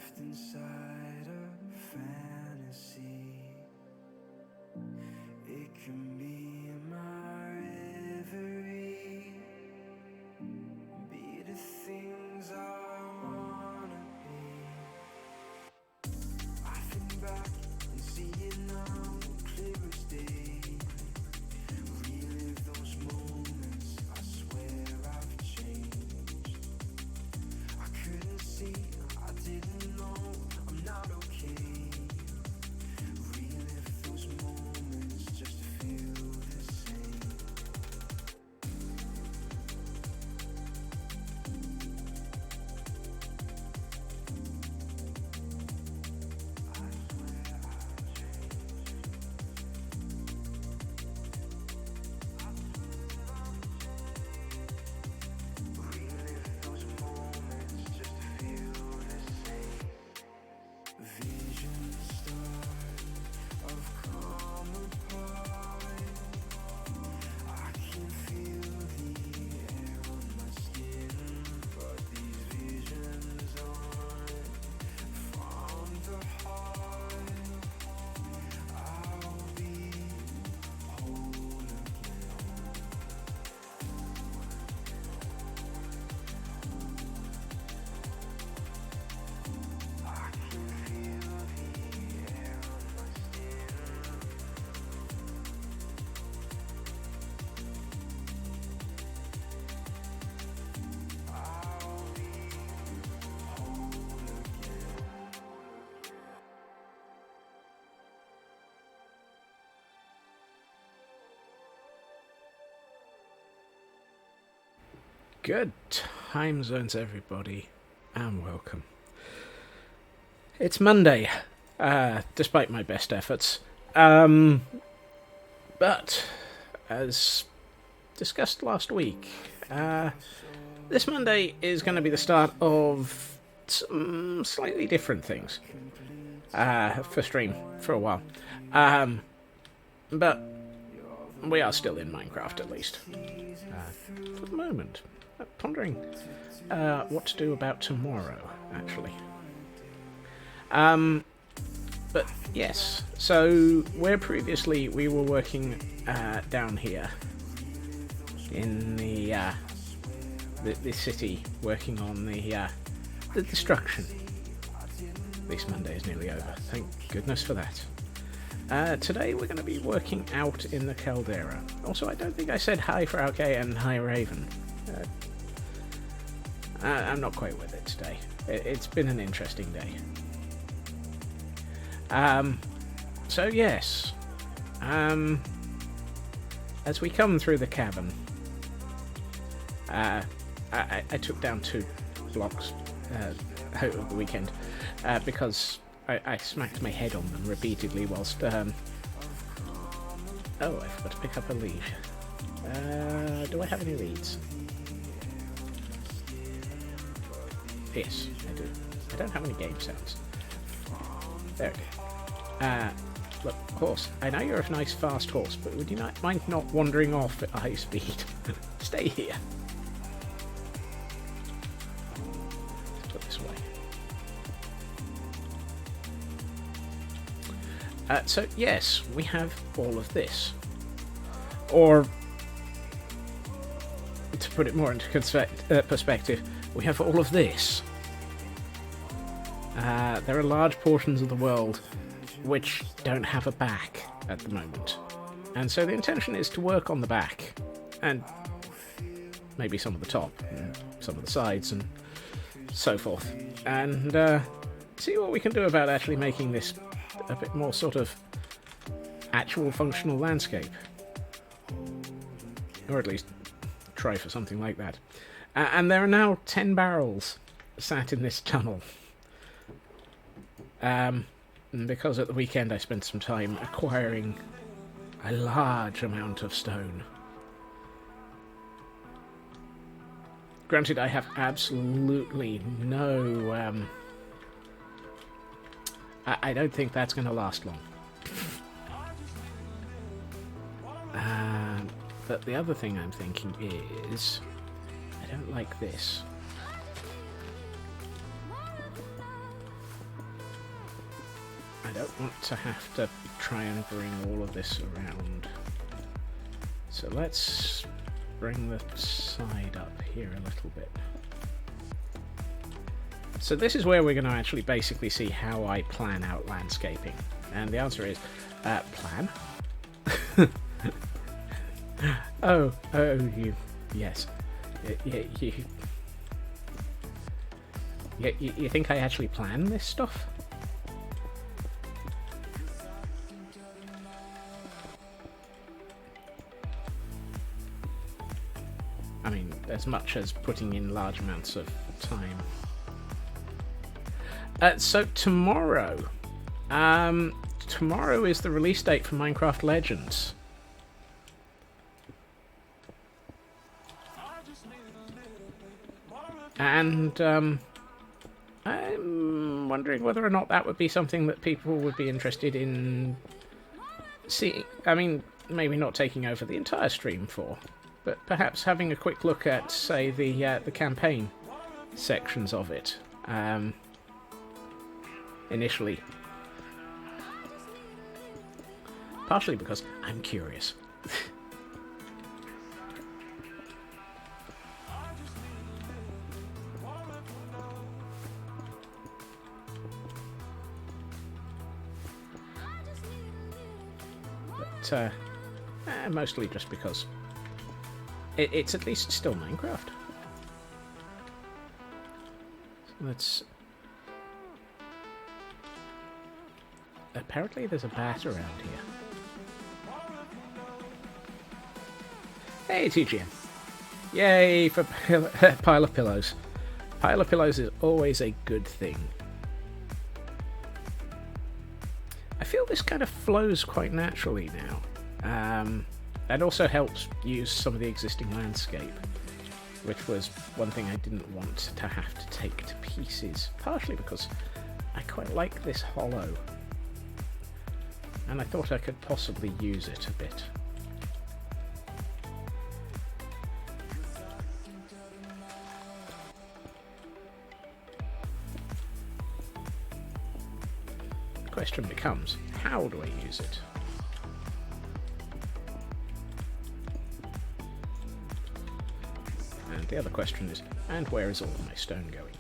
trapped inside a fantasy. It can be my reverie, be the things I wanna be. I think back and see it now, clear as day. Relive those moments, I swear I've changed. I couldn't see, I didn't know, I'm not okay. Relive those moments just to feel the same. I swear I've changed. Relive those moments just to feel the same. Visions start of come apart. I can feel the air on my skin, but these visions aren't from the heart. I'll be whole again. I can feel the air on my skin. I'll be whole again. Good time zones, everybody, and welcome. It's Monday, despite my best efforts. But, as discussed last week, this Monday is going to be the start of some slightly different things for stream for a while. But we are still in Minecraft, at least, for the moment. Pondering what to do about tomorrow, actually. But yes, so where previously we were working down here in the city, working on the destruction. This Monday is nearly over. Thank goodness for that. Today we're going to be working out in the caldera. Also, I don't think I said hi for Alkay and hi Raven. I'm not quite with it today. It's been an interesting day. So yes, as we come through the cavern, I took down 2 blocks over the weekend because I smacked my head on them repeatedly whilst oh, I forgot to pick up a lead. Do I have any leads? Yes, I do. I don't have any game sounds. There we go. Look, horse, I know you're a nice fast horse, but would you not mind not wandering off at high speed? Stay here. Let's put this away. So, yes, we have all of this. Or, to put it more into perspective, we have all of this. There are large portions of the world which don't have a back at the moment. And so the intention is to work on the back, and maybe some of the top, and some of the sides, and so forth. And see what we can do about actually making this a bit more sort of actual functional landscape. Or at least try for something like that. And there are now 10 barrels sat in this tunnel. Because at the weekend I spent some time acquiring a large amount of stone. Granted, I have absolutely no... I don't think that's going to last long. But the other thing I'm thinking is... I don't like this. don't want to have to try and bring all of this around. So let's bring the side up here a little bit. So this is where we're going to actually basically see how I plan out landscaping. And the answer is, plan? oh, yes. You think I actually plan this stuff? I mean, as much as putting in large amounts of time. So tomorrow, tomorrow is the release date for Minecraft Legends. And I'm wondering whether or not that would be something that people would be interested in seeing. I mean, maybe not taking over the entire stream for, but perhaps having a quick look at, say, the campaign sections of it. Initially. Partially because I'm curious. But, mostly just because it's at least still Minecraft. So let's... Apparently there's a bat around here. Hey, TGM. Yay for Pile of Pillows. Pile of Pillows is always a good thing. I feel this kind of flows quite naturally now. That also helps use some of the existing landscape, which was one thing I didn't want to have to take to pieces, partially because I quite like this hollow. And I thought I could possibly use it a bit. The question becomes, how do I use it? And the other question is, and where is all my stone going?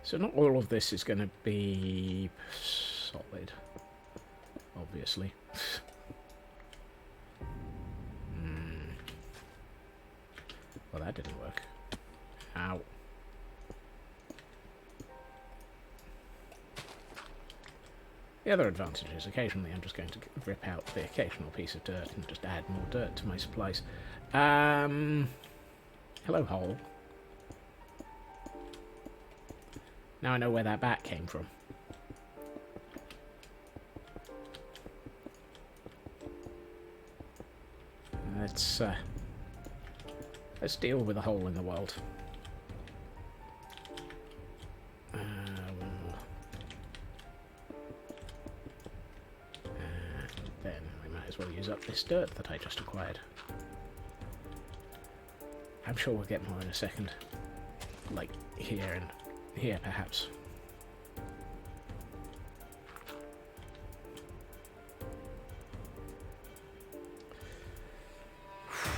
So not all of this is going to be solid, obviously. Well, that didn't work. Ow. The other advantage is occasionally I'm just going to rip out the occasional piece of dirt and just add more dirt to my supplies. Hello, hole. Now I know where that bat came from. Let's deal with a hole in the world. Then we might as well use up this dirt that I just acquired. I'm sure we'll get more in a second. Like here and here, perhaps.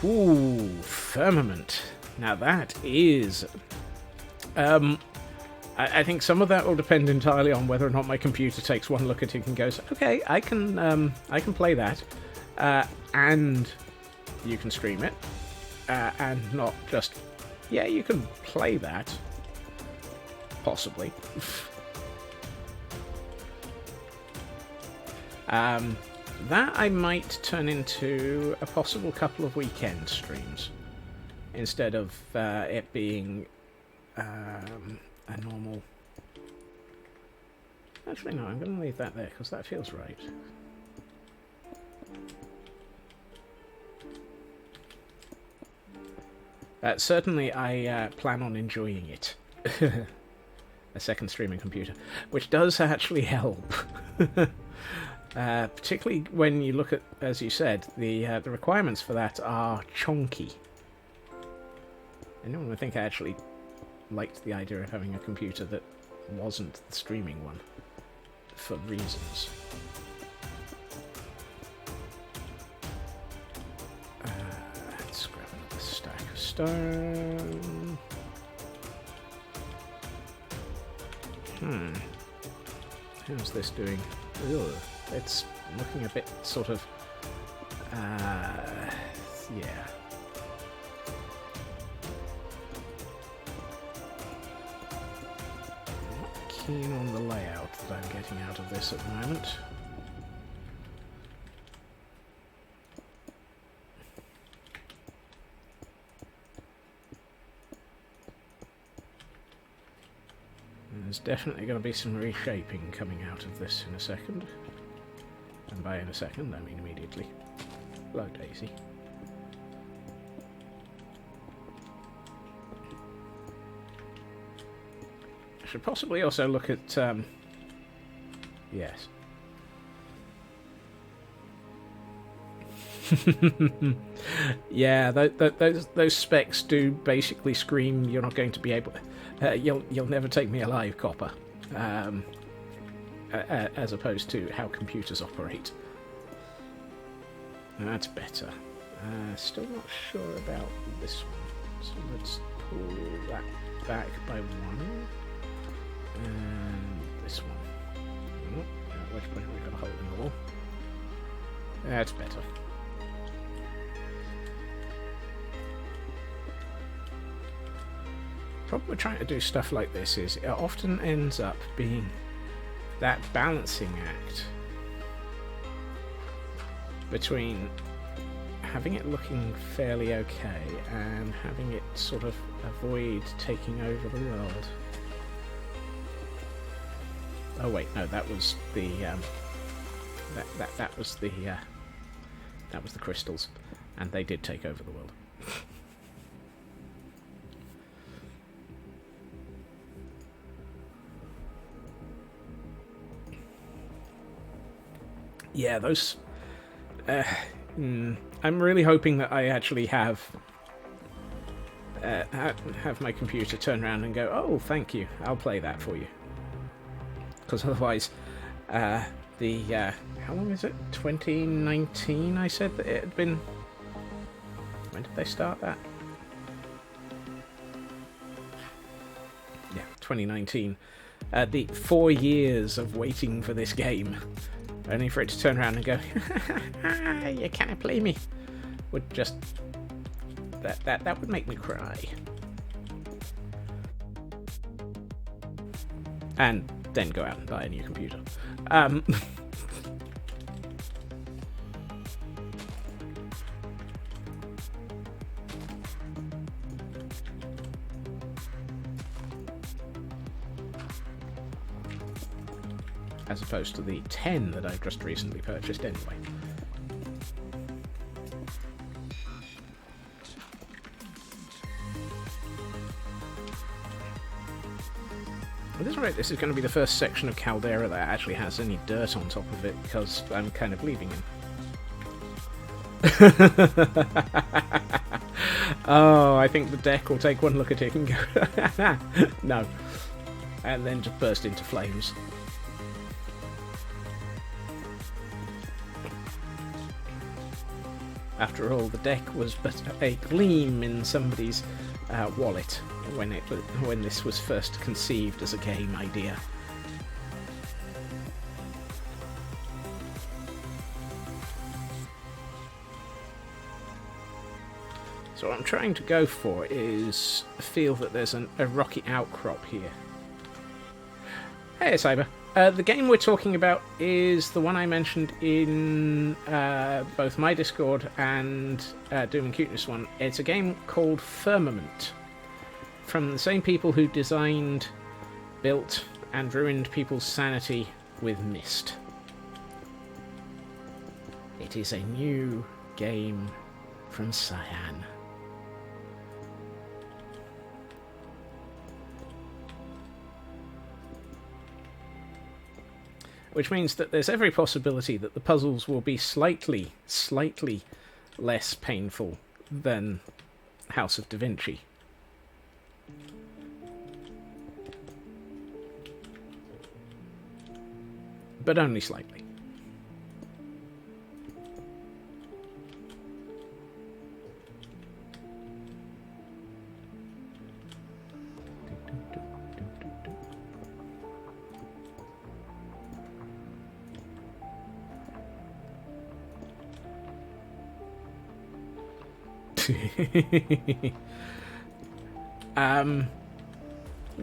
Ooh, firmament. Now that is... I think some of that will depend entirely on whether or not my computer takes one look at it and goes, okay, I can play that, and you can stream it, and not just, yeah, you can play that, possibly. That I might turn into a possible couple of weekend streams, instead of it being a normal... Actually, no, I'm going to leave that there, because that feels right. Certainly, I plan on enjoying it. a second streaming computer, which does actually help. Particularly when you look at, as you said, the requirements for that are chonky. I don't think I actually liked the idea of having a computer that wasn't the streaming one, for reasons. Let's grab another stack of stone. How's this doing? Ugh, it's looking a bit sort of... yeah. Not keen on the layout that I'm getting out of this at the moment. There's definitely going to be some reshaping coming out of this in a second. And by in a second, I mean immediately. Hello, Daisy. I should possibly also look at... yes. Yeah, those specs do basically scream you're not going to be able... you'll never take me alive, copper. As opposed to how computers operate. That's better. Still not sure about this one. So let's pull that back by one. And this one. At which point we've got a hole in the wall. That's better. The problem with trying to do stuff like this is it often ends up being that balancing act between having it looking fairly okay and having it sort of avoid taking over the world. Oh wait, no, that was the that was the crystals, and they did take over the world. Yeah, those... I'm really hoping that I actually have my computer turn around and go, oh, thank you, I'll play that for you. Because otherwise, how long is it? 2019, I said that it had been... When did they start that? Yeah, 2019. The 4 years of waiting for this game. Only for it to turn around and go, you can't play me. Would just... That would make me cry. And then go out and buy a new computer. As opposed to the 10 that I've just recently purchased anyway. At this rate, this is going to be the first section of caldera that actually has any dirt on top of it, because I'm kind of leaving him. Oh, I think the deck will take one look at it and go, no. And then just burst into flames. After all, the deck was but a gleam in somebody's wallet when this was first conceived as a game idea. So what I'm trying to go for is feel that there's a rocky outcrop here. Hey, Cyber. The game we're talking about is the one I mentioned in both my Discord and Doom and Cuteness one. It's a game called Firmament, from the same people who designed, built, and ruined people's sanity with Myst. It is a new game from Cyan. which means that there's every possibility that the puzzles will be slightly less painful than House of Da Vinci. But only slightly.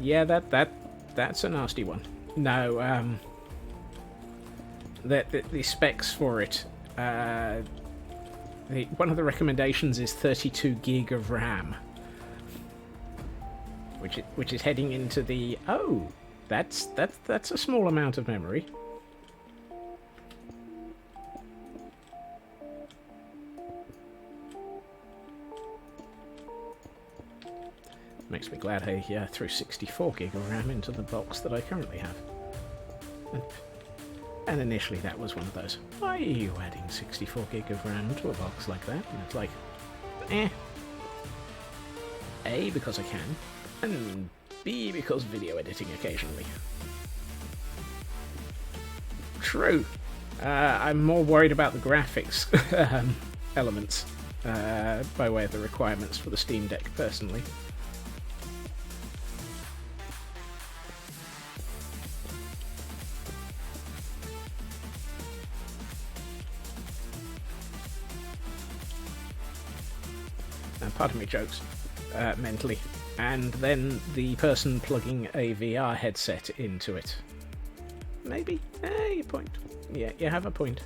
Yeah, that's a nasty one. No, the specs for it. One of the recommendations is 32 gig of RAM, which is heading into the that's a small amount of memory. Makes me glad I threw 64 gig of RAM into the box that I currently have. And initially that was one of those, why are you adding 64 gig of RAM to a box like that? And it's like, A, because I can, and B, because video editing occasionally. True. I'm more worried about the graphics elements by way of the requirements for the Steam Deck, personally. Part of me jokes mentally, and then the person plugging a VR headset into it. Maybe? Your point. Yeah, you have a point.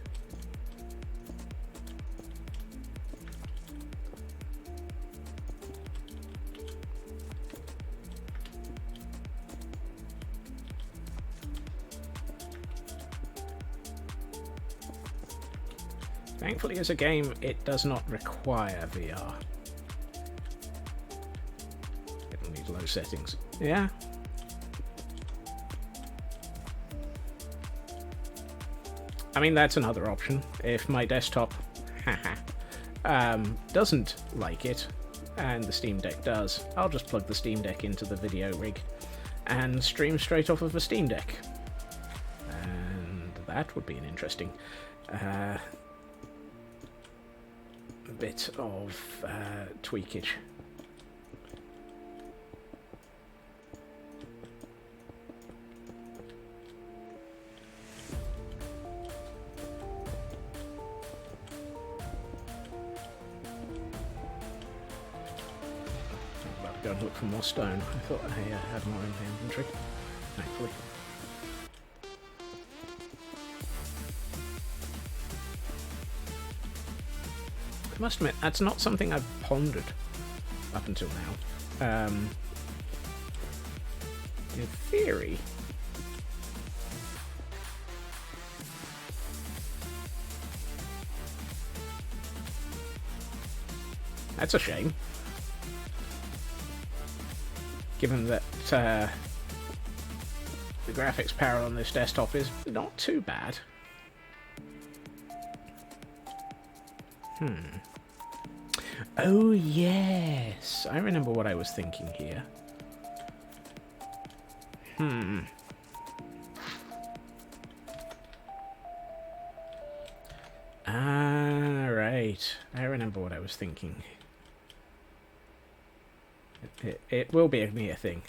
Thankfully, as a game, it does not require VR. Low settings. Yeah. I mean, that's another option. If my desktop doesn't like it, and the Steam Deck does, I'll just plug the Steam Deck into the video rig and stream straight off of a Steam Deck. And that would be an interesting bit of tweakage. Go and look for more stone. I thought I had more in the inventory, thankfully. I must admit, that's not something I've pondered up until now. In theory, that's a shame. Given that the graphics power on this desktop is not too bad. Oh yes, I remember what I was thinking here. Right. I remember what I was thinking. It will be a near thing.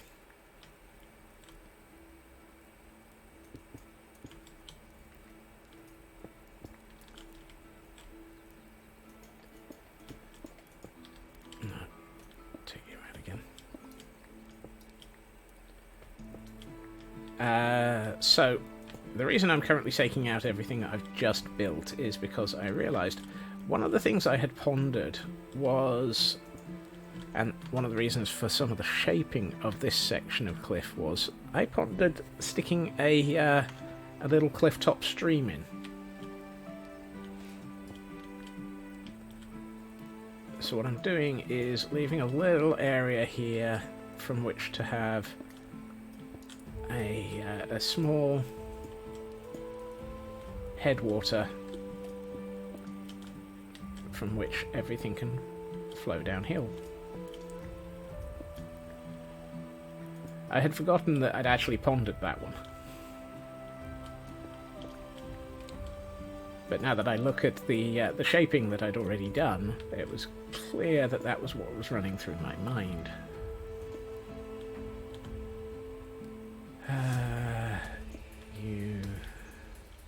No, take you out again. So, the reason I'm currently taking out everything that I've just built is because I realised one of the things I had pondered was, and one of the reasons for some of the shaping of this section of cliff was, I pondered sticking a little cliff top stream in. So what I'm doing is leaving a little area here from which to have a small headwater from which everything can flow downhill. I had forgotten that I'd actually pondered that one. But now that I look at the shaping that I'd already done, it was clear that that was what was running through my mind.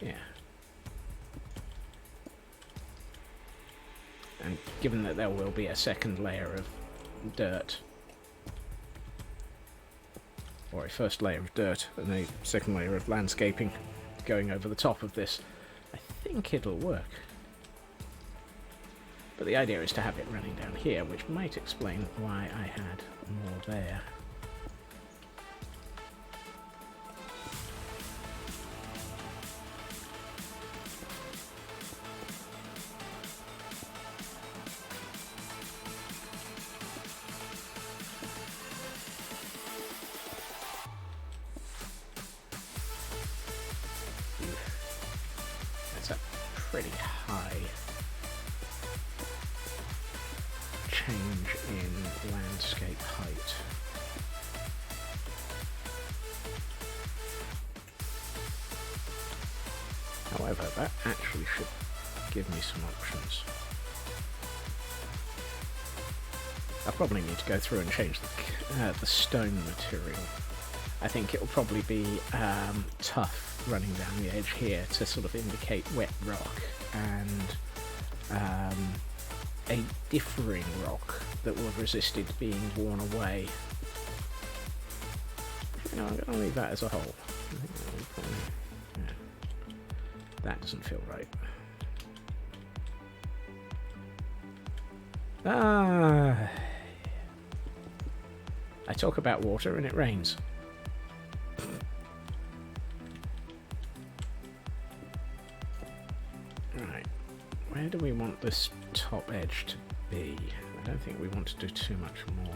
Yeah. And given that there will be a second layer of dirt, or a first layer of dirt and a second layer of landscaping going over the top of this, I think it'll work. But the idea is to have it running down here, which might explain why I had more there. That's a pretty high change in landscape height. However, that actually should give me some options. I probably need to go through and change the stone material. I think it'll probably be tough running down the edge here to sort of indicate wet rock and a differing rock that will have resisted being worn away. You know, I'm going to leave that as a whole. I think that'll be fine. Yeah. That doesn't feel right. I talk about water and it rains. Right, where do we want this top edge to be? I don't think we want to do too much more.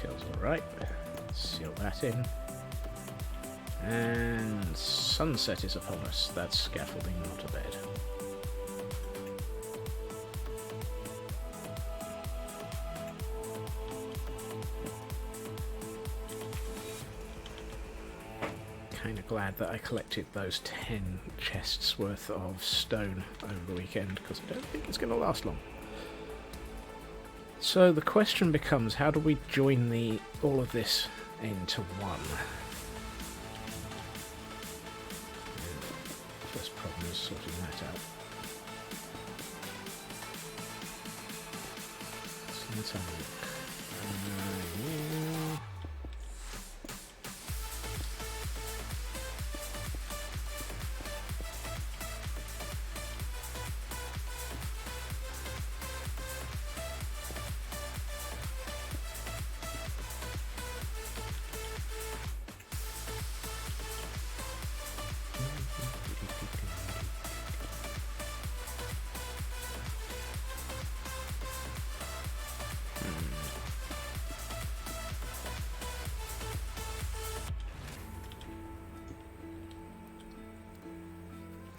Feels alright. Seal that in. And sunset is upon us. That's scaffolding, not a bed. Kinda glad that I collected those 10 chests worth of stone over the weekend, because I don't think it's going to last long. So the question becomes, how do we join all of this into one? First problem is sorting that out. So let's have a look. Yeah.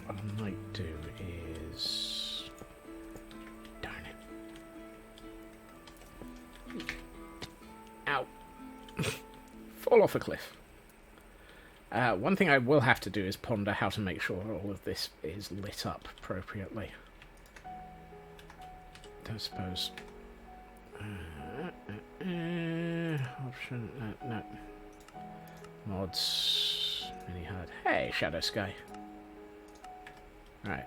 What I might do is... Darn it. Ow. Fall off a cliff. One thing I will have to do is ponder how to make sure all of this is lit up appropriately. Don't suppose... option... no. Mods... Mini HUD. Hey, Shadow Sky. Right.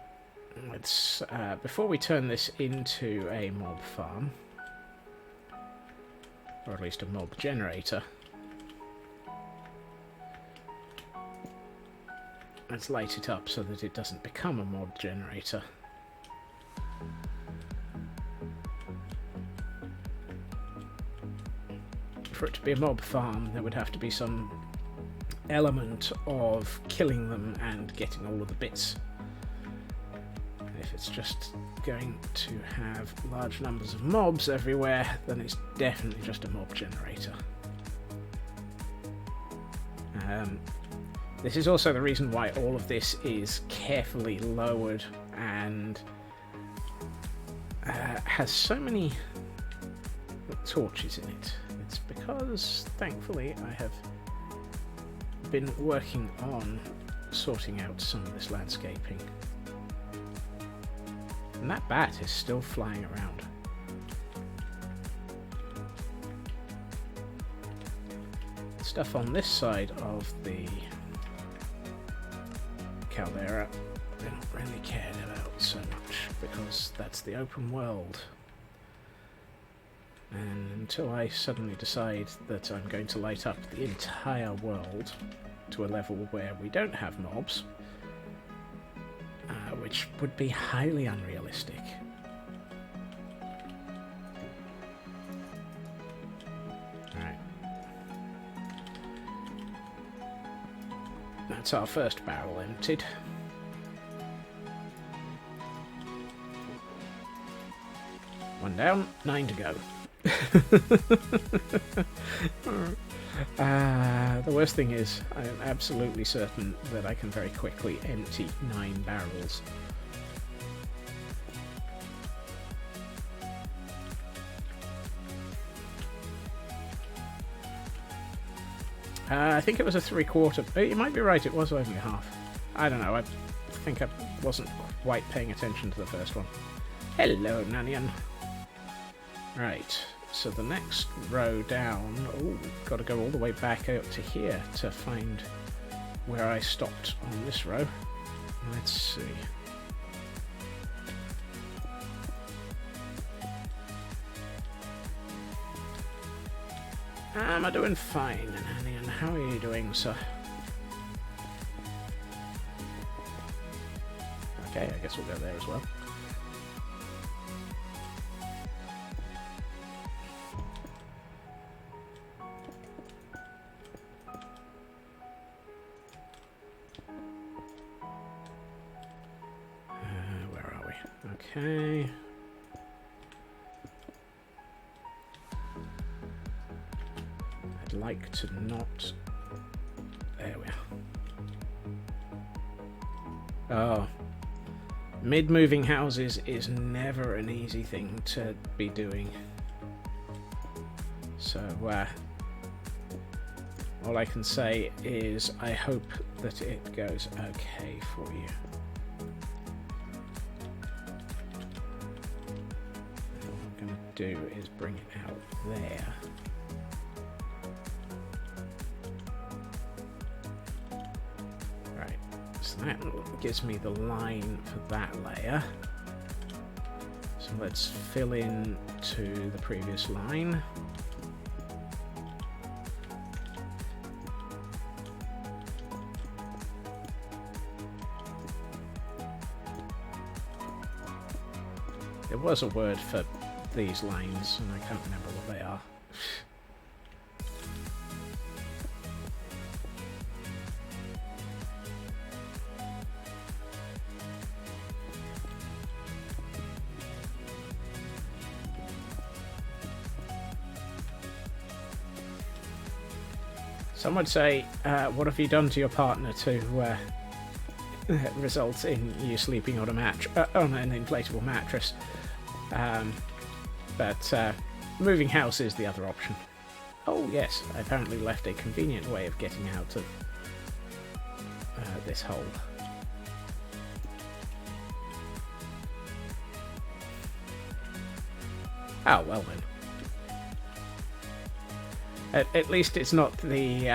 Let's... before we turn this into a mob farm, or at least a mob generator, let's light it up so that it doesn't become a mob generator. For it to be a mob farm, there would have to be some element of killing them and getting all of the bits. If it's just going to have large numbers of mobs everywhere, then it's definitely just a mob generator. This is also the reason why all of this is carefully lowered and has so many torches in it. It's because, thankfully, I have been working on sorting out some of this landscaping. And that bat is still flying around. Stuff on this side of the caldera I don't really care about so much, because that's the open world. And until I suddenly decide that I'm going to light up the entire world to a level where we don't have mobs, which would be highly unrealistic. Alright. That's our first barrel emptied. One down, 9 to go. The worst thing is, I'm absolutely certain that I can very quickly empty 9 barrels. I think it was a 3/4. You might be right, it was only a half. I don't know, I think I wasn't quite paying attention to the first one. Hello, Nanian. Right, so the next row down... Oh, got to go all the way back out to here to find where I stopped on this row. Let's see. Am I doing fine, Nanian? How are you doing, sir? Okay, I guess we'll go there as well. Where are we? Okay. I'd like to not... There we are. Oh. Mid-moving houses is never an easy thing to be doing. So, all I can say is I hope that it goes okay for you. And all I'm going to do is bring it out there. Right, so that gives me the line for that layer. So let's fill in to the previous line. There was a word for these lines, and I can't remember what they are. Some would say, what have you done to your partner to result in you sleeping on on an inflatable mattress? But moving house is the other option. Oh yes, I apparently left a convenient way of getting out of this hole. Oh, well then. At least it's not the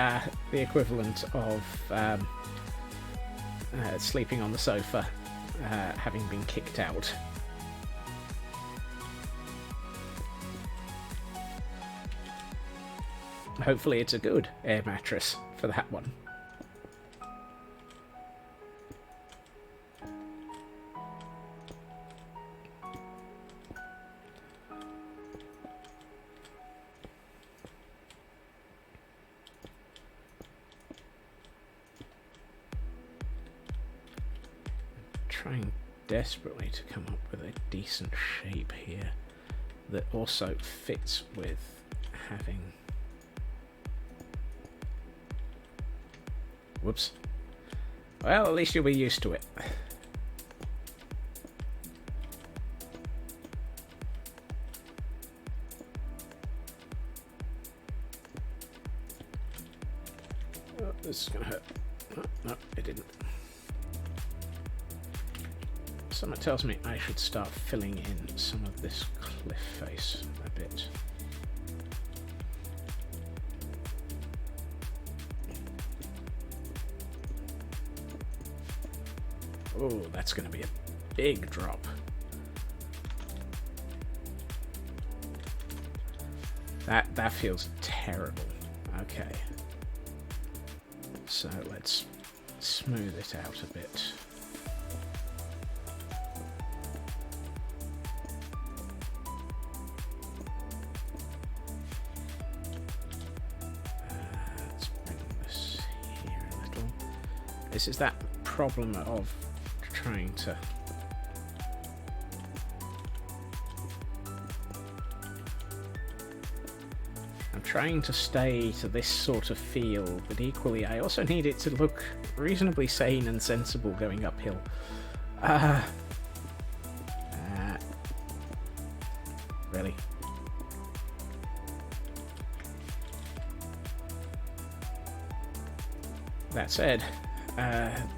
equivalent of sleeping on the sofa, having been kicked out. Hopefully it's a good air mattress for that one. trying desperately to come up with a decent shape here that also fits with having... Whoops. Well, at least you'll be used to it. Oh, this is gonna hurt. Oh, no, it didn't. Someone tells me I should start filling in some of this cliff face a bit. Oh, that's going to be a big drop. That feels terrible. Okay. So let's smooth it out a bit. Let's bring this here a little. This is that problem of trying to stay to this sort of feel, but equally I also need it to look reasonably sane and sensible going uphill. Really? That said,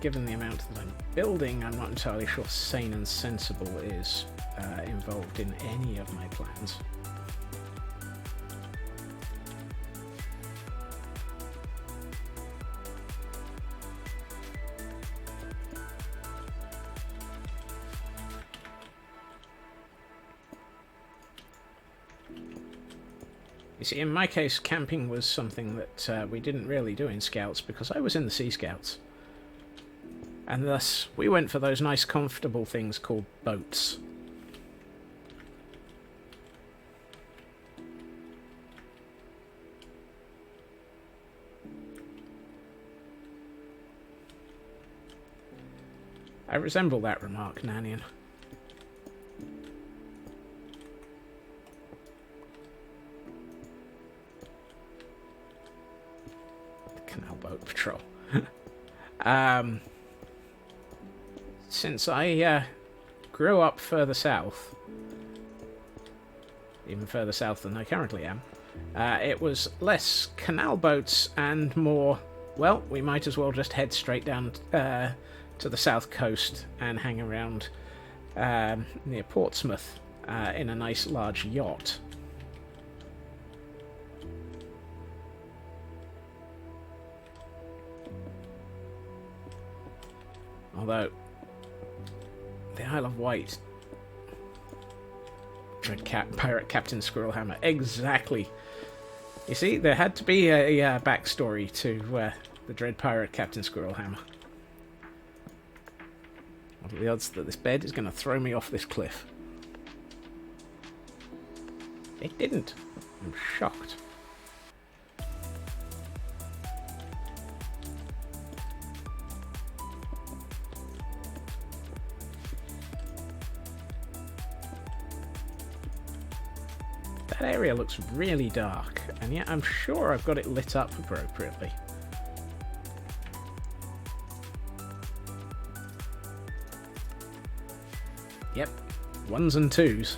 given the amount that I'm building, I'm not entirely sure sane and sensible is involved in any of my plans. You see, in my case, camping was something that we didn't really do in Scouts because I was in the Sea Scouts. And thus, we went for those nice, comfortable things called boats. I resemble that remark, Nanian. Canal Boat Patrol. Since I grew up further south, even further south than I currently am, it was less canal boats and more, well, we might as well just head straight down to the south coast and hang around near Portsmouth in a nice large yacht. Although, the Isle of Wight, Pirate Captain Squirrelhammer, exactly. You see, there had to be a backstory to the Dread Pirate Captain Squirrelhammer. What are the odds that this bed is going to throw me off this cliff? It didn't. I'm shocked. That area looks really dark, and yet I'm sure I've got it lit up appropriately. Yep, 1s and 2s,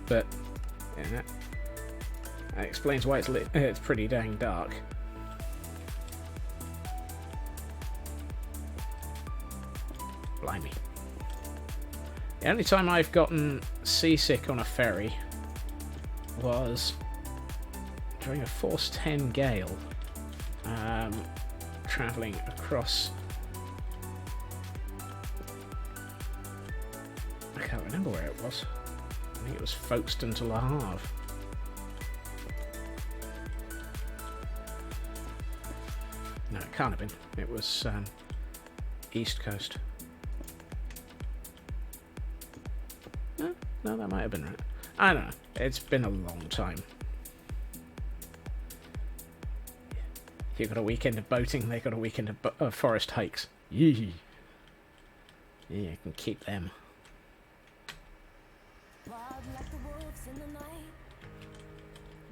but yeah, that explains why it's lit. It's pretty dang dark. Blimey. The only time I've gotten seasick on a ferry was during a force 10 gale, travelling across... I can't remember where it was. I think it was Folkestone to Le Havre. No, it can't have been. It was East Coast. No, that might have been right. I don't know. It's been a long time. If you've got a weekend of boating, they've got a weekend of forest hikes. Yee. Yeah, I can keep them. Wild like the wolves in the night.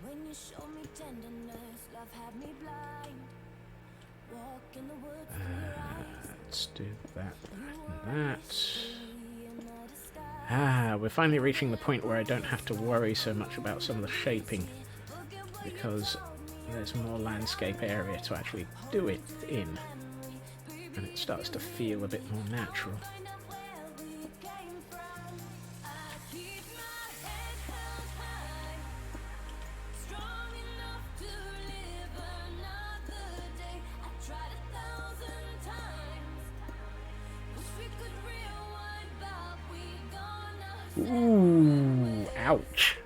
When you show me tenderness, love had me blind. Walk in the woods through your eyes. Let's do that and that. Ah, we're finally reaching the point where I don't have to worry so much about some of the shaping, because there's more landscape area to actually do it in, and it starts to feel a bit more natural. Ooh, ouch.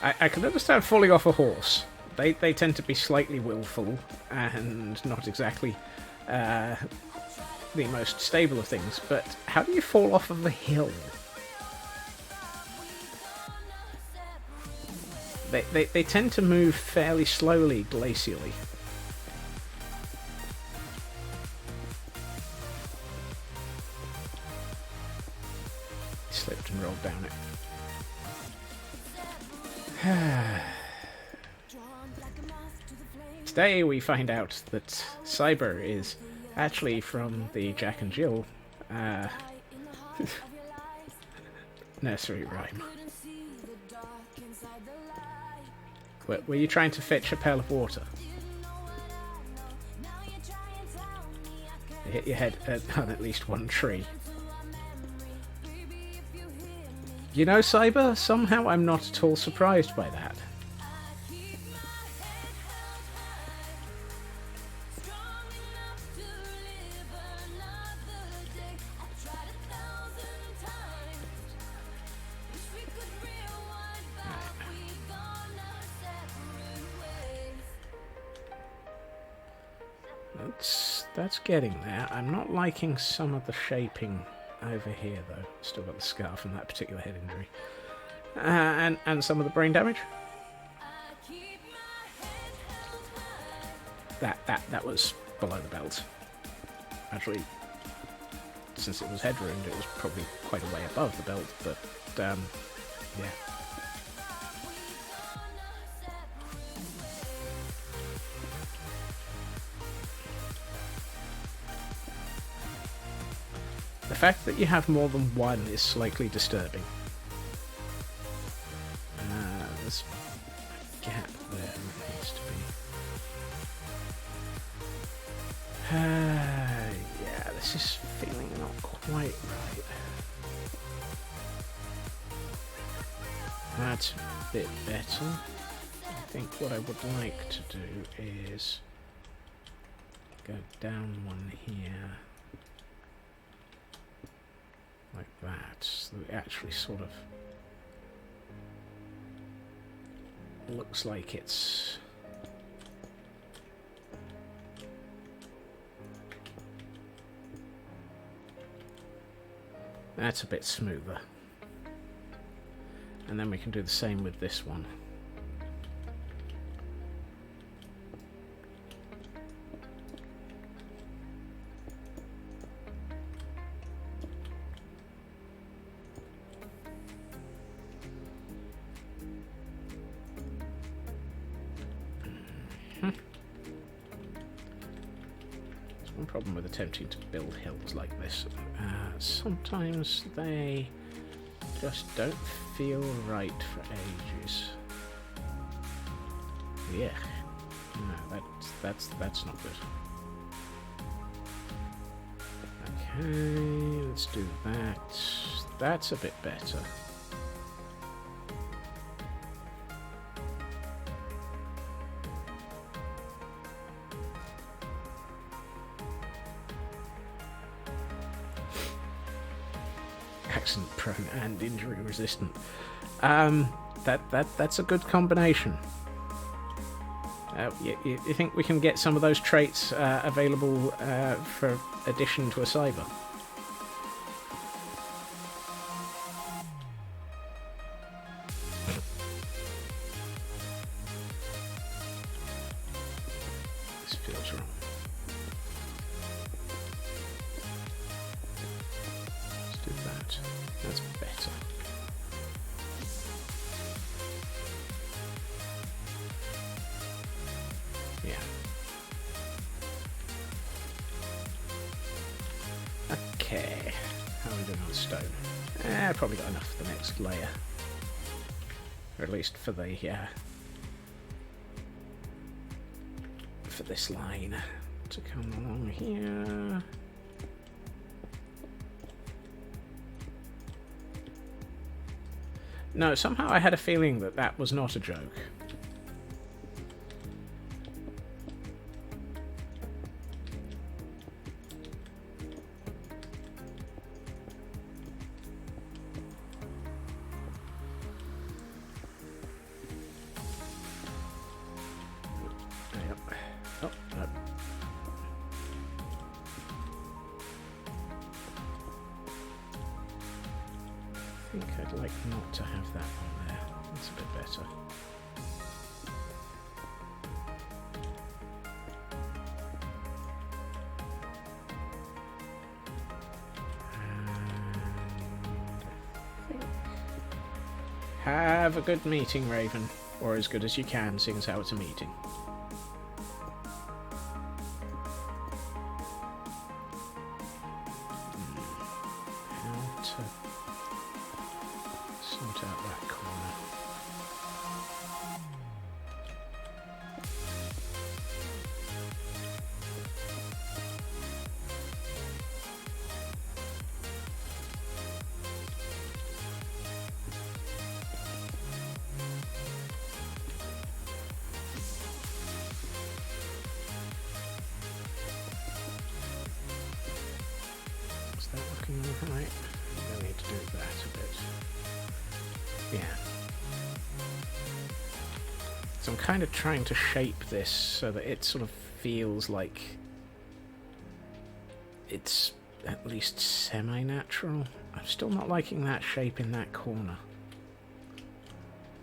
I can understand falling off a horse. They tend to be slightly willful and not exactly the most stable of things, but how do you fall off of a hill? They tend to move fairly slowly, glacially. Slipped and rolled down it. Today we find out that Cyber is actually from the Jack and Jill nursery rhyme. Were you trying to fetch a pail of water? You hit your head on at least one tree. You know, Cyber, somehow I'm not at all surprised by that. That's getting there. I'm not liking some of the shaping over here, though. Still got the scar from that particular head injury. And some of the brain damage. That was below the belt. Actually, since it was head wound, it was probably quite a way above the belt, but, yeah. The fact that you have more than one is slightly disturbing. There's a gap there that needs to be. Yeah, this is feeling not quite right. That's a bit better. I think what I would like to do is go down one here. Like that, so it actually sort of looks like it's that's a bit smoother, and then we can do the same with this one. One problem with attempting to build hills like this, sometimes they just don't feel right for ages. Yeah, no, that's not good. Okay, let's do that. That's a bit better. Accident prone and injury resistant. That's a good combination. You think we can get some of those traits available for addition to a cyber? feels wrong. Let's do that. That's better. Yeah. Okay. How are we doing on stone? Probably got enough for the next layer. Or at least for the, for this line to come along here. No, somehow I had a feeling that that was not a joke. Oh, no. I think I'd like not to have that on there. That's a bit better. Have a good meeting, Raven. Or as good as you can, seeing as how it's a meeting. How to sort out that corner. Is that looking alright? I need to do that a bit. Yeah. So I'm kind of trying to shape this so that it sort of feels like it's at least semi-natural. I'm still not liking that shape in that corner.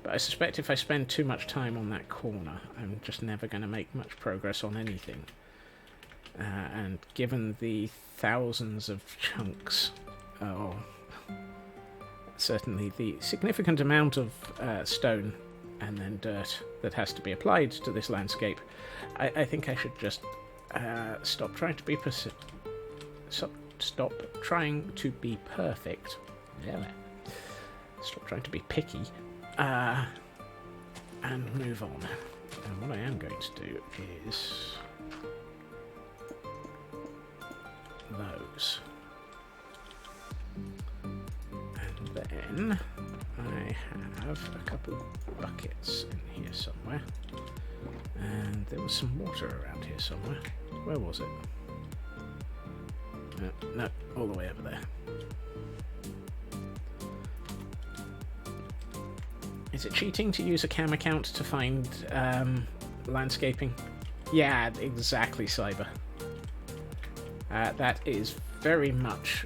But I suspect if I spend too much time on that corner, I'm just never going to make much progress on anything. And given the thousands of chunks, certainly the significant amount of stone and then dirt that has to be applied to this landscape, I think I should just stop trying to be stop trying to be perfect. Yeah. Stop trying to be picky. And move on. And what I am going to do is those. And then I have a couple of buckets in here somewhere. And there was some water around here somewhere. Where was it? No, all the way over there. Is it cheating to use a cam account to find landscaping? Yeah, exactly, Cyber. That is very much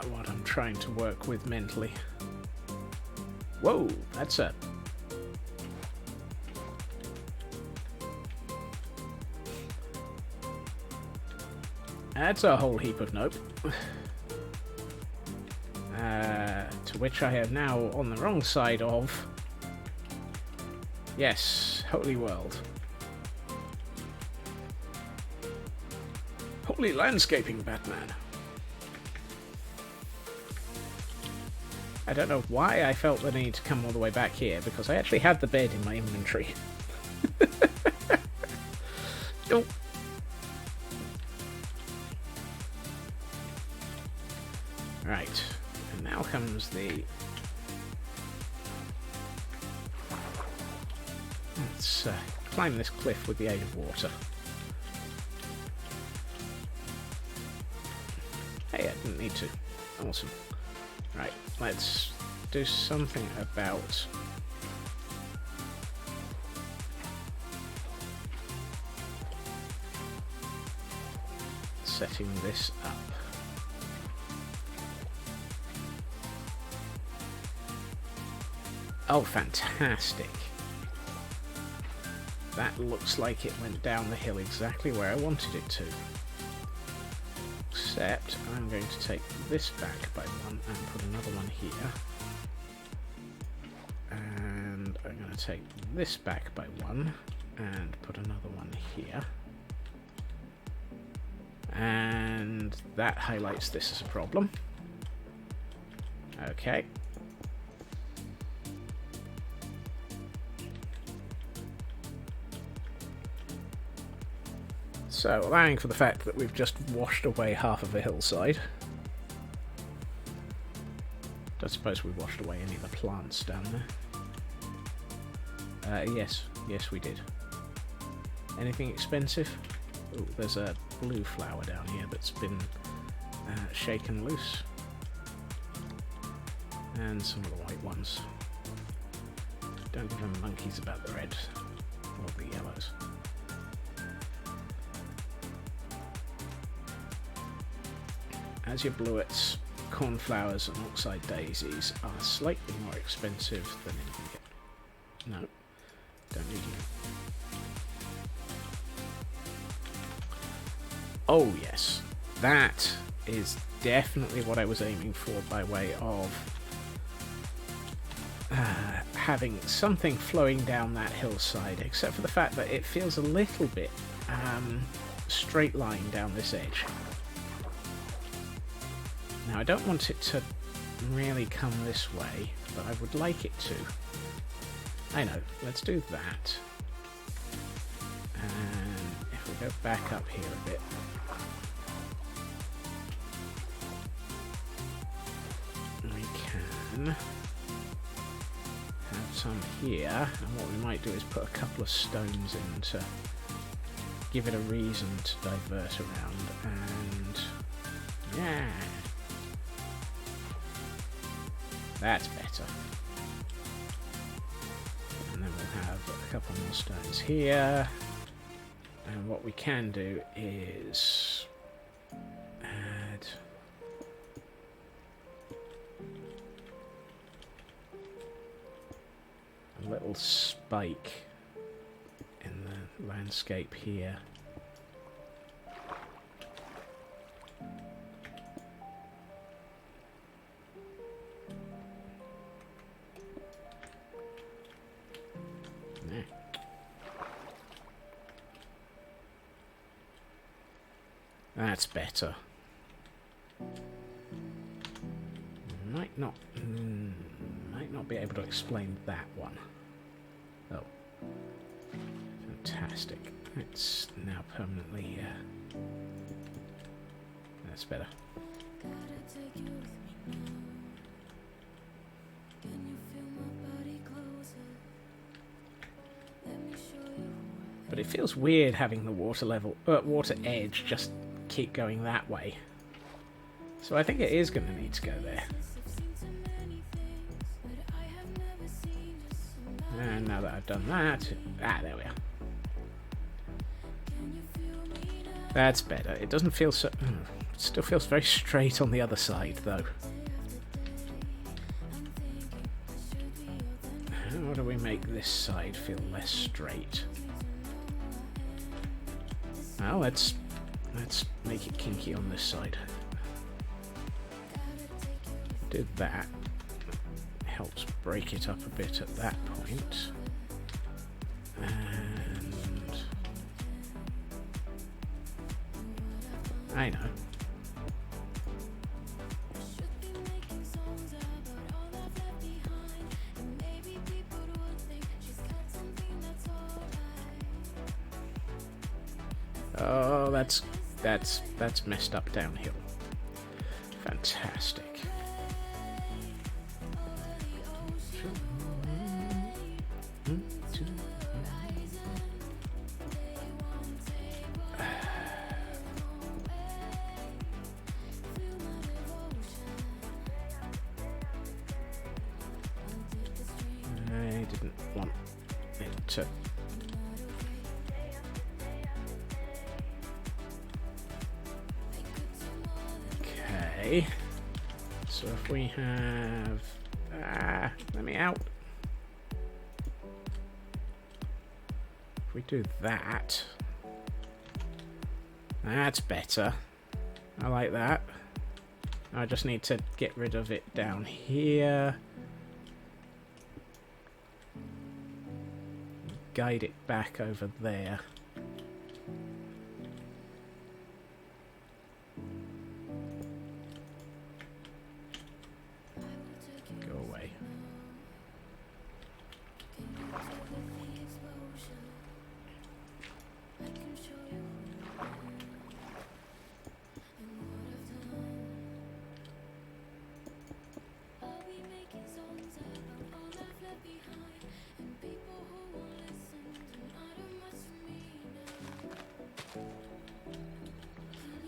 what I'm trying to work with mentally. Whoa, that's a... That's a whole heap of nope. To which I am now on the wrong side of... Yes, Holy World. Holy landscaping, Batman. I don't know why I felt the need to come all the way back here, because I actually had the bed in my inventory. Oh. Right, and now comes the... Let's climb this cliff with the aid of water. Hey, I didn't need to. Awesome. Right, let's do something about... setting this up. Oh, fantastic. that looks like it went down the hill exactly where I wanted it to. Except I'm going to take this back by 1 and put another one here. And I'm going to take this back by 1 and put another one here. And that highlights this as a problem. Okay. So, allowing for the fact that we've just washed away half of a hillside. Don't suppose we washed away any of the plants down there. Yes, we did. Anything expensive? Oh, there's a blue flower down here that's been shaken loose. And some of the white ones. Don't give them monkeys about the red or the yellows. As your bluets, cornflowers and oxeye daisies are slightly more expensive than in here. No, don't need you. Oh yes, that is definitely what I was aiming for by way of having something flowing down that hillside, except for the fact that it feels a little bit straight line down this edge. Now I don't want it to really come this way, but I would like it to. I know, let's do that. And if we go back up here a bit. We can have some here, and what we might do is put a couple of stones in to give it a reason to divert around, and yeah. That's better. And then we'll have a couple more stones here. And what we can do is add a little spike in the landscape here. That's better. Might not be able to explain that one. Oh, fantastic! It's now permanently here. That's better. But it feels weird having the water edge just keep going that way. So I think it is going to need to go there. And now that I've done that, there we are. That's better. It doesn't feel so... it still feels very straight on the other side, though. How do we make this side feel less straight? Well, let's make it kinky on this side. Did that. Helps break it up a bit at that point. And I know. Oh, that's messed up downhill. Fantastic. I didn't want it to... Okay, so if we have... let me out. If we do that, that's better. I like that. I just need to get rid of it down here. Guide it back over there. Go away.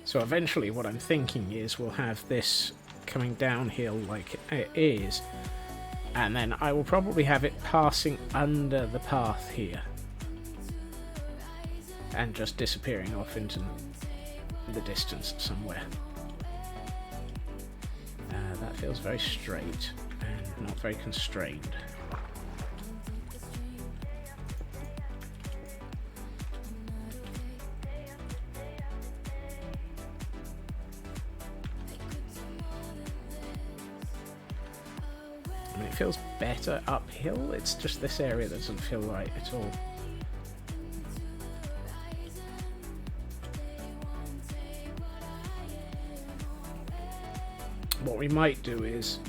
So eventually what I'm thinking is we'll have this coming downhill like it is, and then I will probably have it passing under the path here and just disappearing off into the distance somewhere. That feels very straight and not very constrained. I mean, it feels better uphill, it's just this area that doesn't feel right at all. What we might do is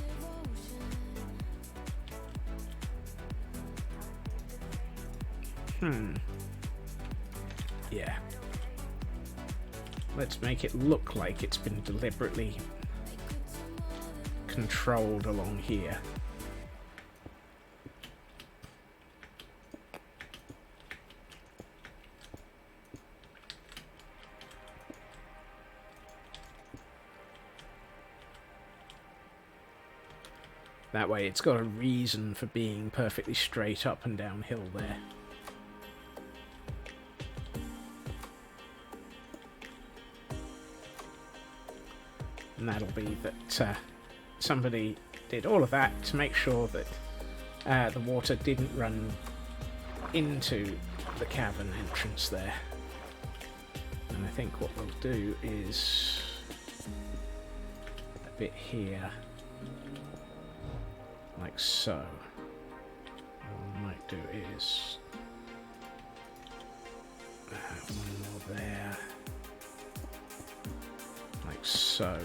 yeah, let's make it look like it's been deliberately controlled along here. That way it's got a reason for being perfectly straight up and downhill there. And that'll be that somebody did all of that to make sure that the water didn't run into the cavern entrance there. And I think what we'll do is a bit here. Like so. What I might do is one more there, like so.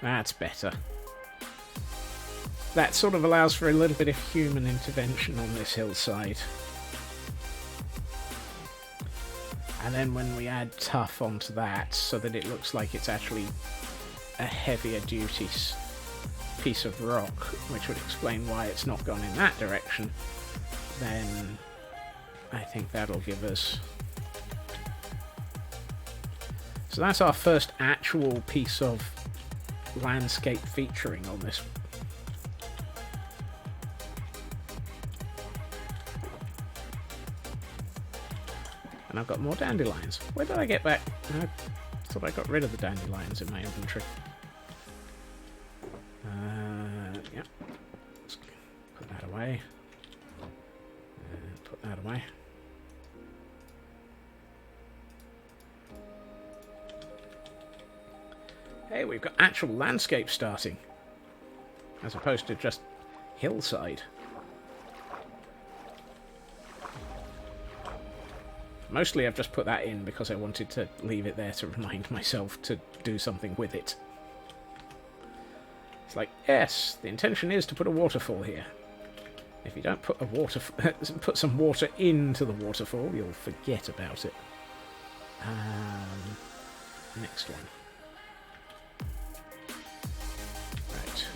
That's better. That sort of allows for a little bit of human intervention on this hillside. And then when we add tough onto that, so that it looks like it's actually a heavier duty piece of rock, which would explain why it's not gone in that direction, then I think that'll give us... So that's our first actual piece of landscape featuring on this. And I've got more dandelions. Where did I get back? I thought I got rid of the dandelions in my inventory. Yep. Let's put that away. And put that away. Hey, we've got actual landscape starting, as opposed to just hillside. Mostly I've just put that in because I wanted to leave it there to remind myself to do something with it. It's like, yes, the intention is to put a waterfall here. If you don't put put some water into the waterfall, you'll forget about it. Next one. Right.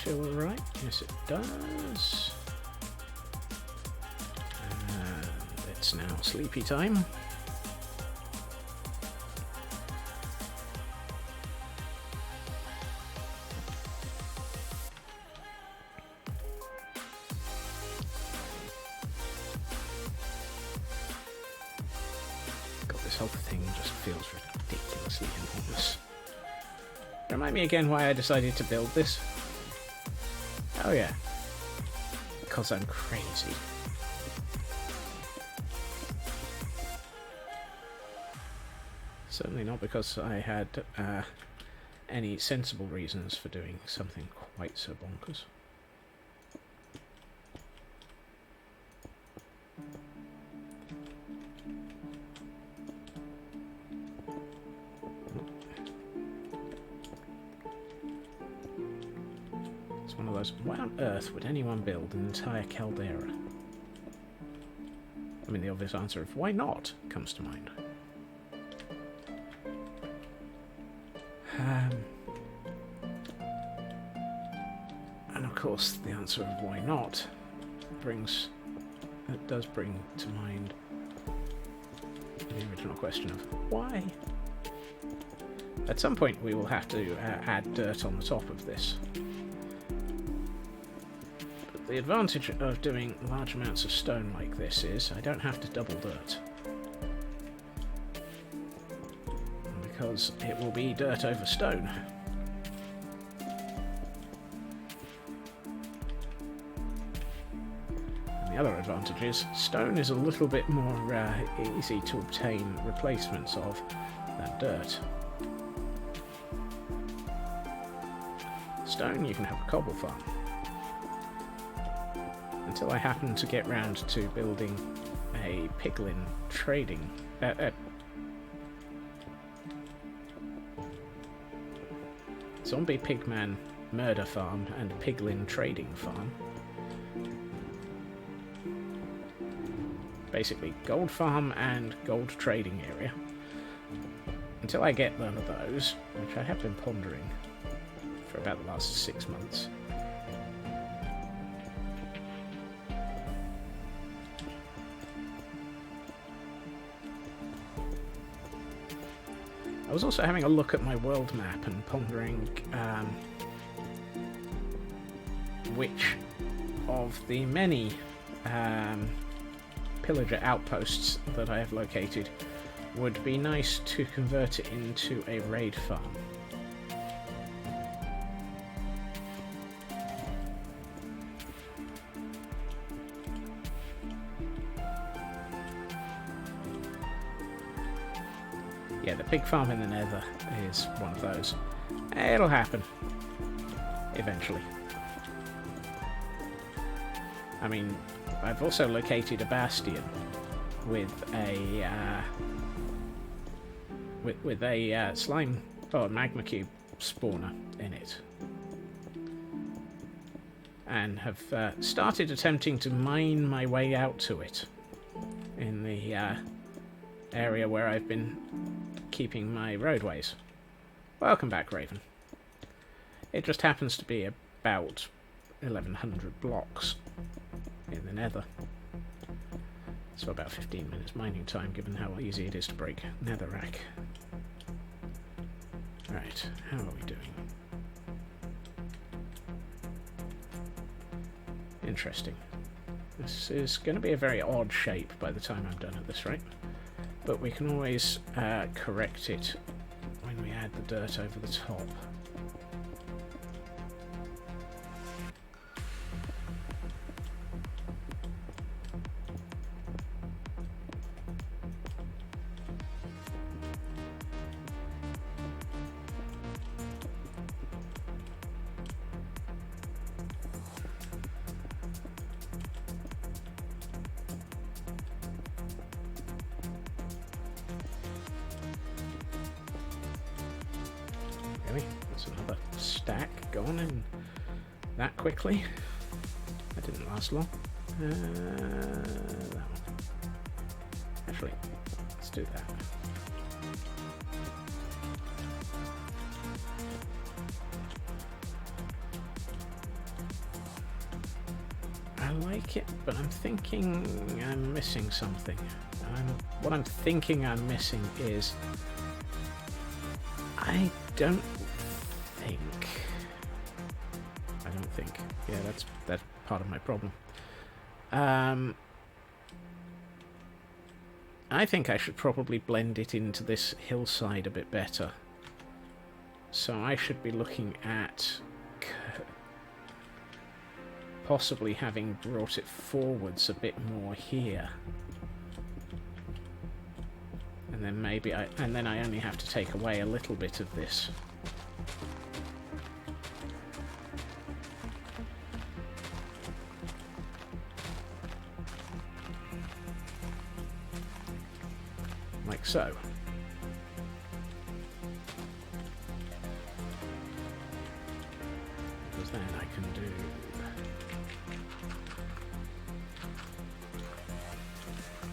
Feel alright? Yes, it does. And It's now sleepy time. God, this whole thing just feels ridiculously enormous. Remind me again why I decided to build this. Oh yeah. Because I'm crazy. Certainly not because I had any sensible reasons for doing something quite so bonkers. It's one of those, why on earth would anyone build an entire caldera? I mean, the obvious answer of why not comes to mind. And of course, the answer of why not does bring to mind the original question of why. At some point, we will have to add dirt on the top of this. But the advantage of doing large amounts of stone like this is I don't have to double dirt. Because it will be dirt over stone. And the other advantage is stone is a little bit more easy to obtain replacements of than dirt. Stone you can have a cobble farm. Until I happen to get round to building a piglin trading zombie pigman murder farm and piglin trading farm. Basically, gold farm and gold trading area. Until I get one of those, which I have been pondering for about the last 6 months. I was also having a look at my world map and pondering which of the many pillager outposts that I have located would be nice to convert it into a raid farm. Yeah, the pig farm in the Nether is one of those. It'll happen. Eventually. I mean, I've also located a bastion with a slime or magma cube spawner in it, and have started attempting to mine my way out to it in the area where I've been keeping my roadways. Welcome back, Raven. It just happens to be about 1100 blocks in the Nether. So about 15 minutes mining time, given how easy it is to break netherrack. Right, how are we doing? Interesting. This is going to be a very odd shape by the time I'm done at this rate. But we can always correct it when we add the dirt over the top. That's another stack gone in that quickly. That didn't last long. That one. Actually, let's do that. like it, but I'm thinking I'm missing something. What I'm thinking I'm missing is... I don't think... Yeah, that's part of my problem. I think I should probably blend it into this hillside a bit better. So I should be looking at possibly having brought it forwards a bit more here. And then maybe I only have to take away a little bit of this. Like so. Because then I can do...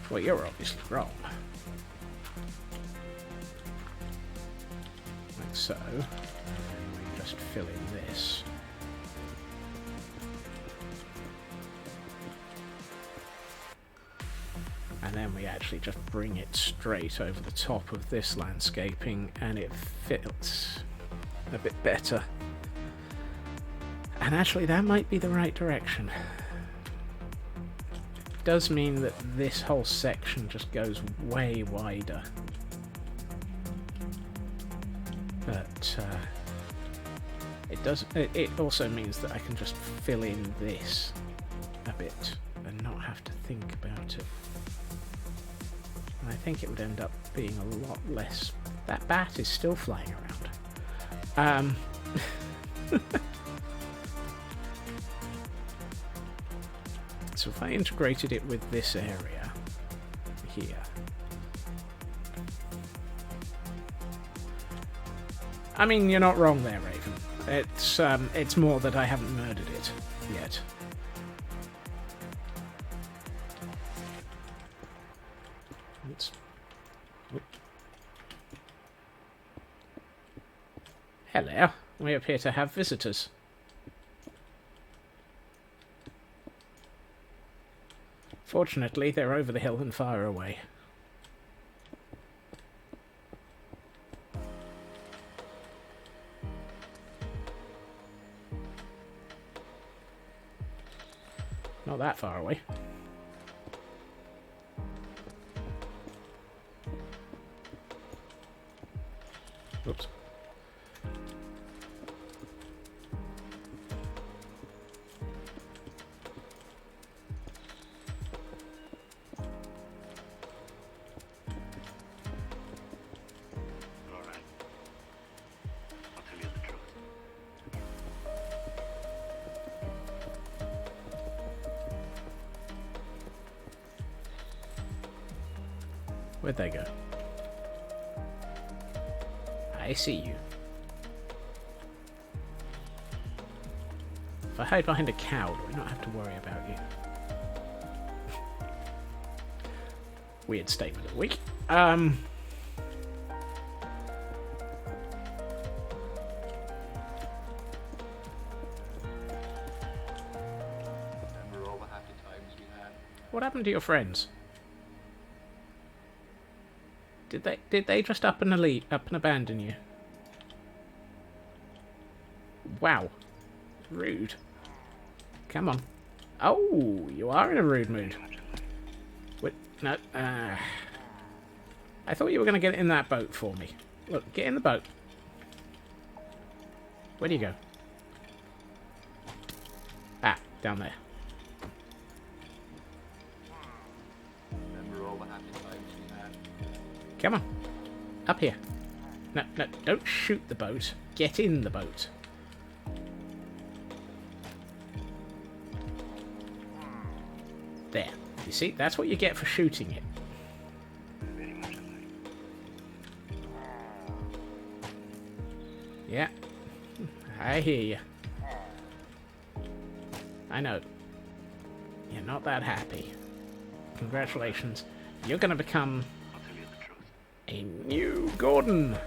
Well, you're obviously wrong. Like so. And we just fill in this. And then we actually just bring it straight over the top of this landscaping, and it fits a bit better. And actually that might be the right direction. It does mean that this whole section just goes way wider. But it also means that I can just fill in this a bit and not have to think about it. And I think it would end up being a lot less... That bat is still flying around. So if I integrated it with this area here... I mean, you're not wrong there, Raven. It's more that I haven't murdered it yet. Hello, we appear to have visitors. Fortunately, they're over the hill and far away. Not that far away. Oops. Where'd they go? I see you. If I hide behind a cow, do I not have to worry about you? Weird statement of the week. What happened to your friends? Did they just up and abandon you? Wow. Rude. Come on. Oh, you are in a rude mood. Wait, no. I thought you were going to get in that boat for me. Look, get in the boat. Where do you go? Ah, down there. Come on. Up here. No, don't shoot the boat. Get in the boat. There. You see? That's what you get for shooting it. Yeah. I hear you. I know. You're not that happy. Congratulations. You're going to become... a new Gordon.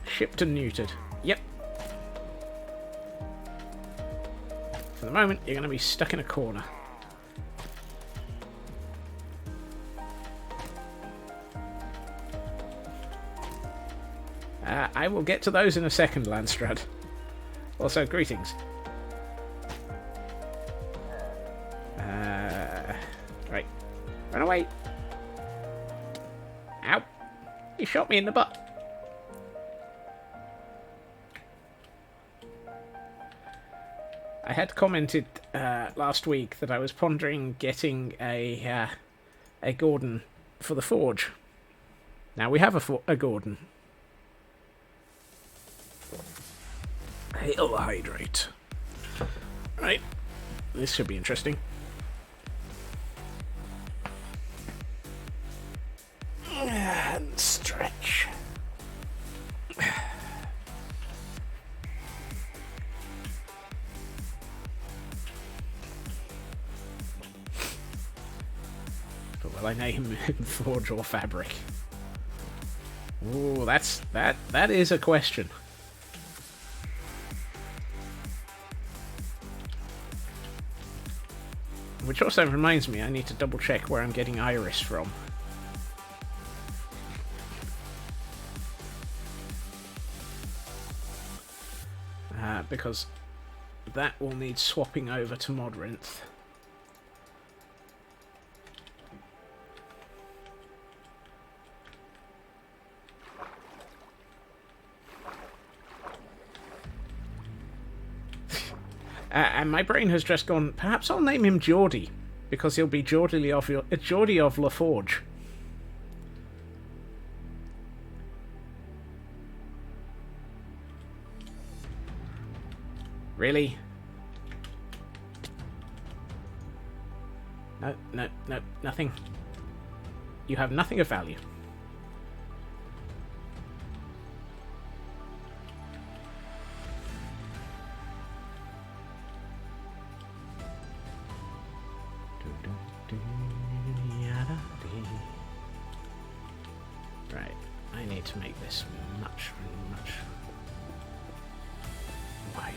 Shipped and neutered. Yep. For the moment, you're going to be stuck in a corner. I will get to those in a second, Landstrad. Also, greetings. Right. Run away. Ow. You shot me in the butt. I had commented last week that I was pondering getting a Gordon for the forge. Now we have a Gordon. He'll hydrate. Right. This should be interesting. And stretch. But will I name him Forge or Fabric? Ooh, that is a question. Which also reminds me, I need to double check where I'm getting Iris from. Because that will need swapping over to Modrinth. And my brain has just gone, perhaps I'll name him Geordie, because he'll be Geordie of LaForge. Really? No, nothing. You have nothing of value. Right, I need to make this much wider.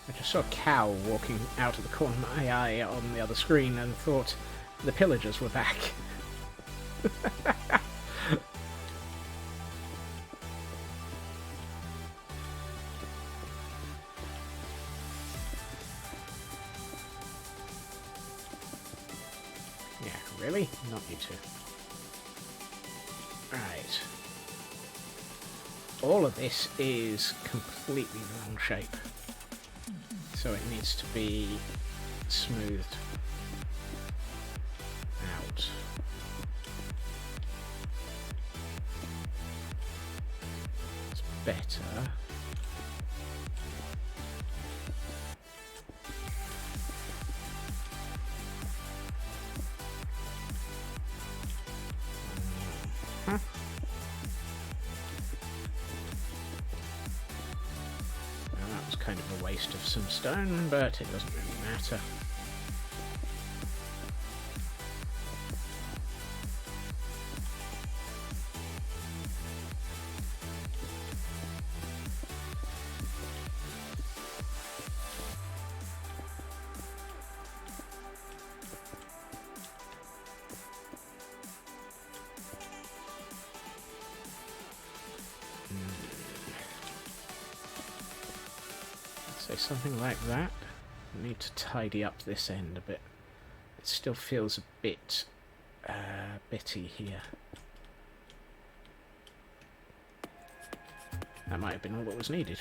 I just saw a cow walking out of the corner of my eye on the other screen and thought the pillagers were back. Yeah, really? Not you two. Right. All of this is completely the wrong shape. So it needs to be smoothed out. It's better. Kind of a waste of some stone, but it doesn't really matter. So something like that. I need to tidy up this end a bit. It still feels a bit bitty here. That might have been all that was needed.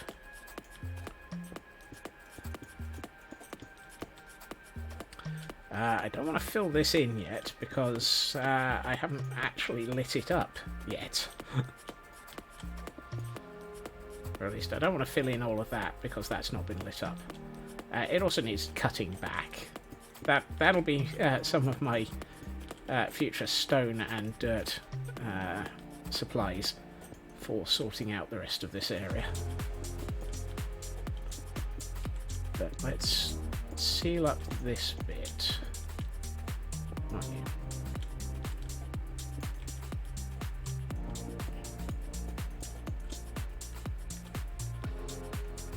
I don't want to fill this in yet because I haven't actually lit it up yet. Or at least I don't want to fill in all of that because that's not been lit up. It also needs cutting back. That'll be some of my future stone and dirt supplies. for sorting out the rest of this area. But let's seal up this bit. Not you.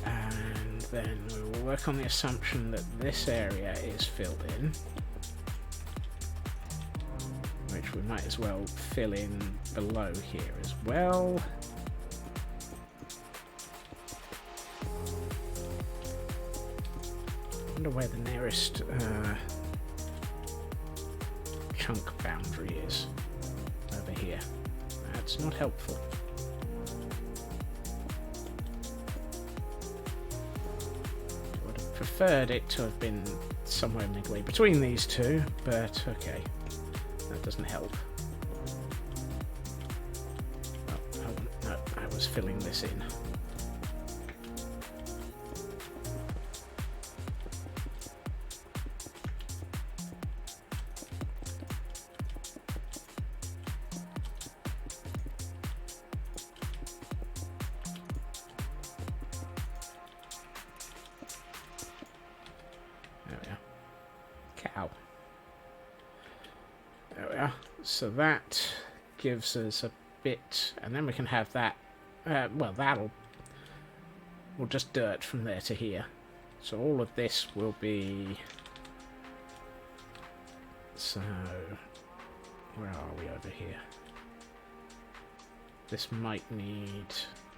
And then we will work on the assumption that this area is filled in, which we might as well fill in below here as well. I wonder where the nearest chunk boundary is. Over here. That's not helpful. Would have preferred it to have been somewhere midway between these two, but okay. That doesn't help. Oh, hold on. No, I was filling this in. Cow. There we are. So that gives us a bit, and then we can have that. Well, we'll just dirt from there to here. So all of this will be. So where are we over here? This might need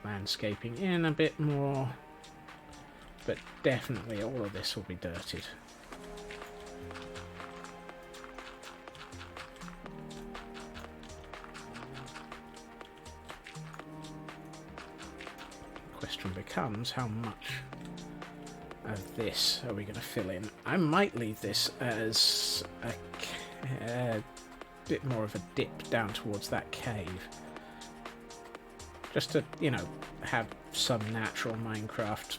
landscaping in a bit more, but definitely all of this will be dirted. Question becomes how much of this are we going to fill in. I might leave this as a bit more of a dip down towards that cave, just to, you know, have some natural Minecraft,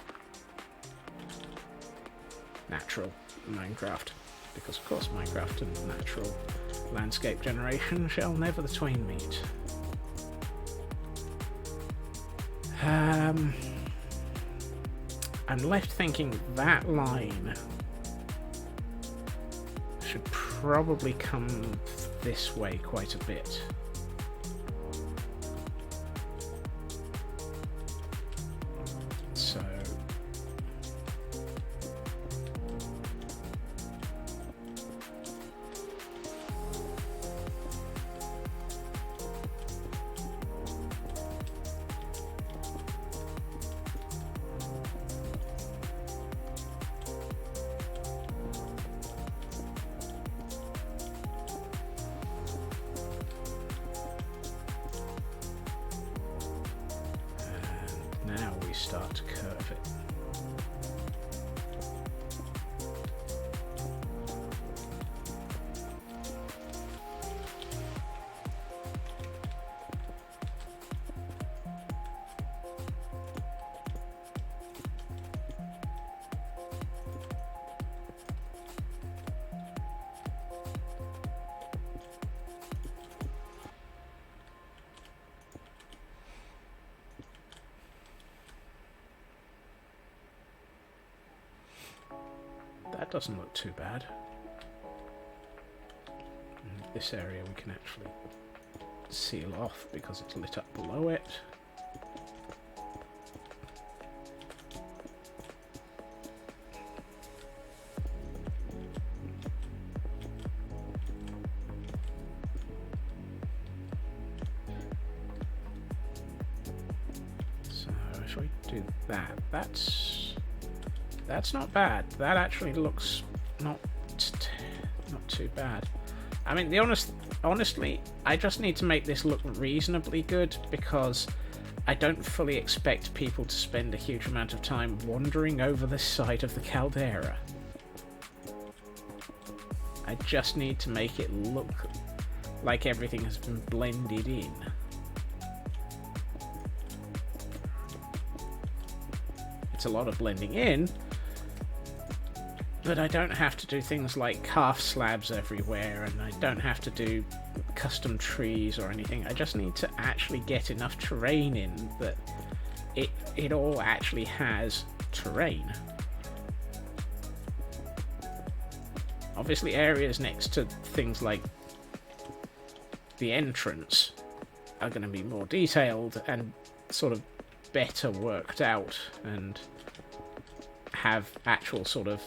because of course Minecraft and natural landscape generation shall never the twain meet. I'm left thinking that line should probably come this way quite a bit. So now we start to curve it. That doesn't look too bad. And this area we can actually seal off because it's lit up below it. So if we do that, that's not bad. That actually looks not too bad. I mean, honestly, I just need to make this look reasonably good because I don't fully expect people to spend a huge amount of time wandering over the side of the caldera. I just need to make it look like everything has been blended in. It's a lot of blending in, but I don't have to do things like half slabs everywhere, and I don't have to do custom trees or anything. I just need to actually get enough terrain in that it all actually has terrain. Obviously areas next to things like the entrance are going to be more detailed and sort of better worked out and have actual sort of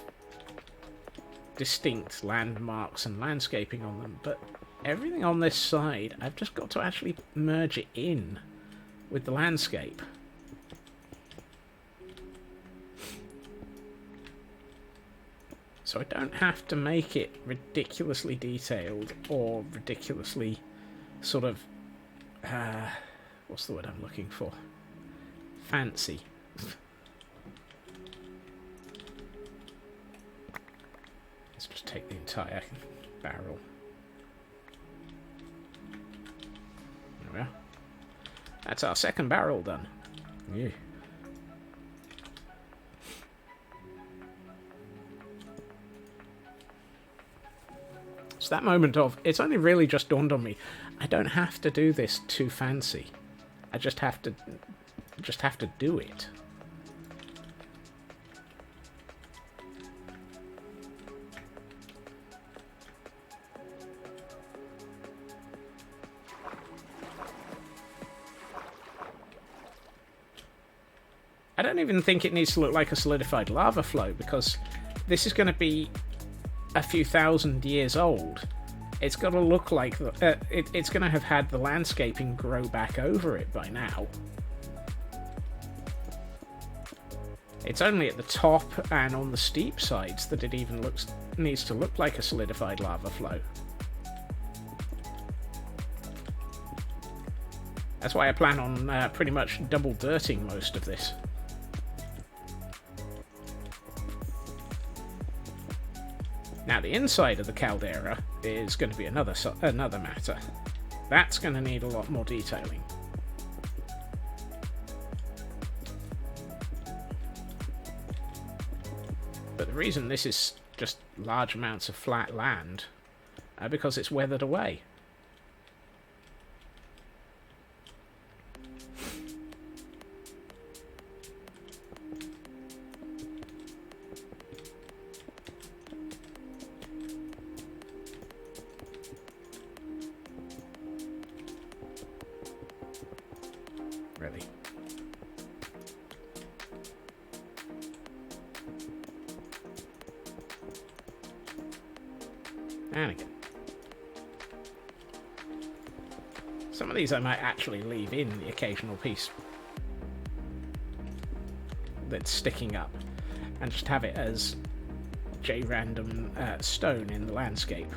distinct landmarks and landscaping on them, but everything on this side I've just got to actually merge it in with the landscape. So I don't have to make it ridiculously detailed or ridiculously sort of what's the word I'm looking for? Fancy. Let's just take the entire barrel. There we are. That's our second barrel done. Yeah. It's that moment of, it's only really just dawned on me, I don't have to do this too fancy. I just have to do it. I don't even think it needs to look like a solidified lava flow, because this is going to be a few thousand years old. It's got to look like it's going to have had the landscaping grow back over it by now. It's only at the top and on the steep sides that it even needs to look like a solidified lava flow. That's why I plan on pretty much double dirting most of this. Now the inside of the caldera is going to be another matter. That's going to need a lot more detailing. But the reason this is just large amounts of flat land because it's weathered away. Really. And again. Some of these I might actually leave in the occasional piece that's sticking up and just have it as J-random stone in the landscape.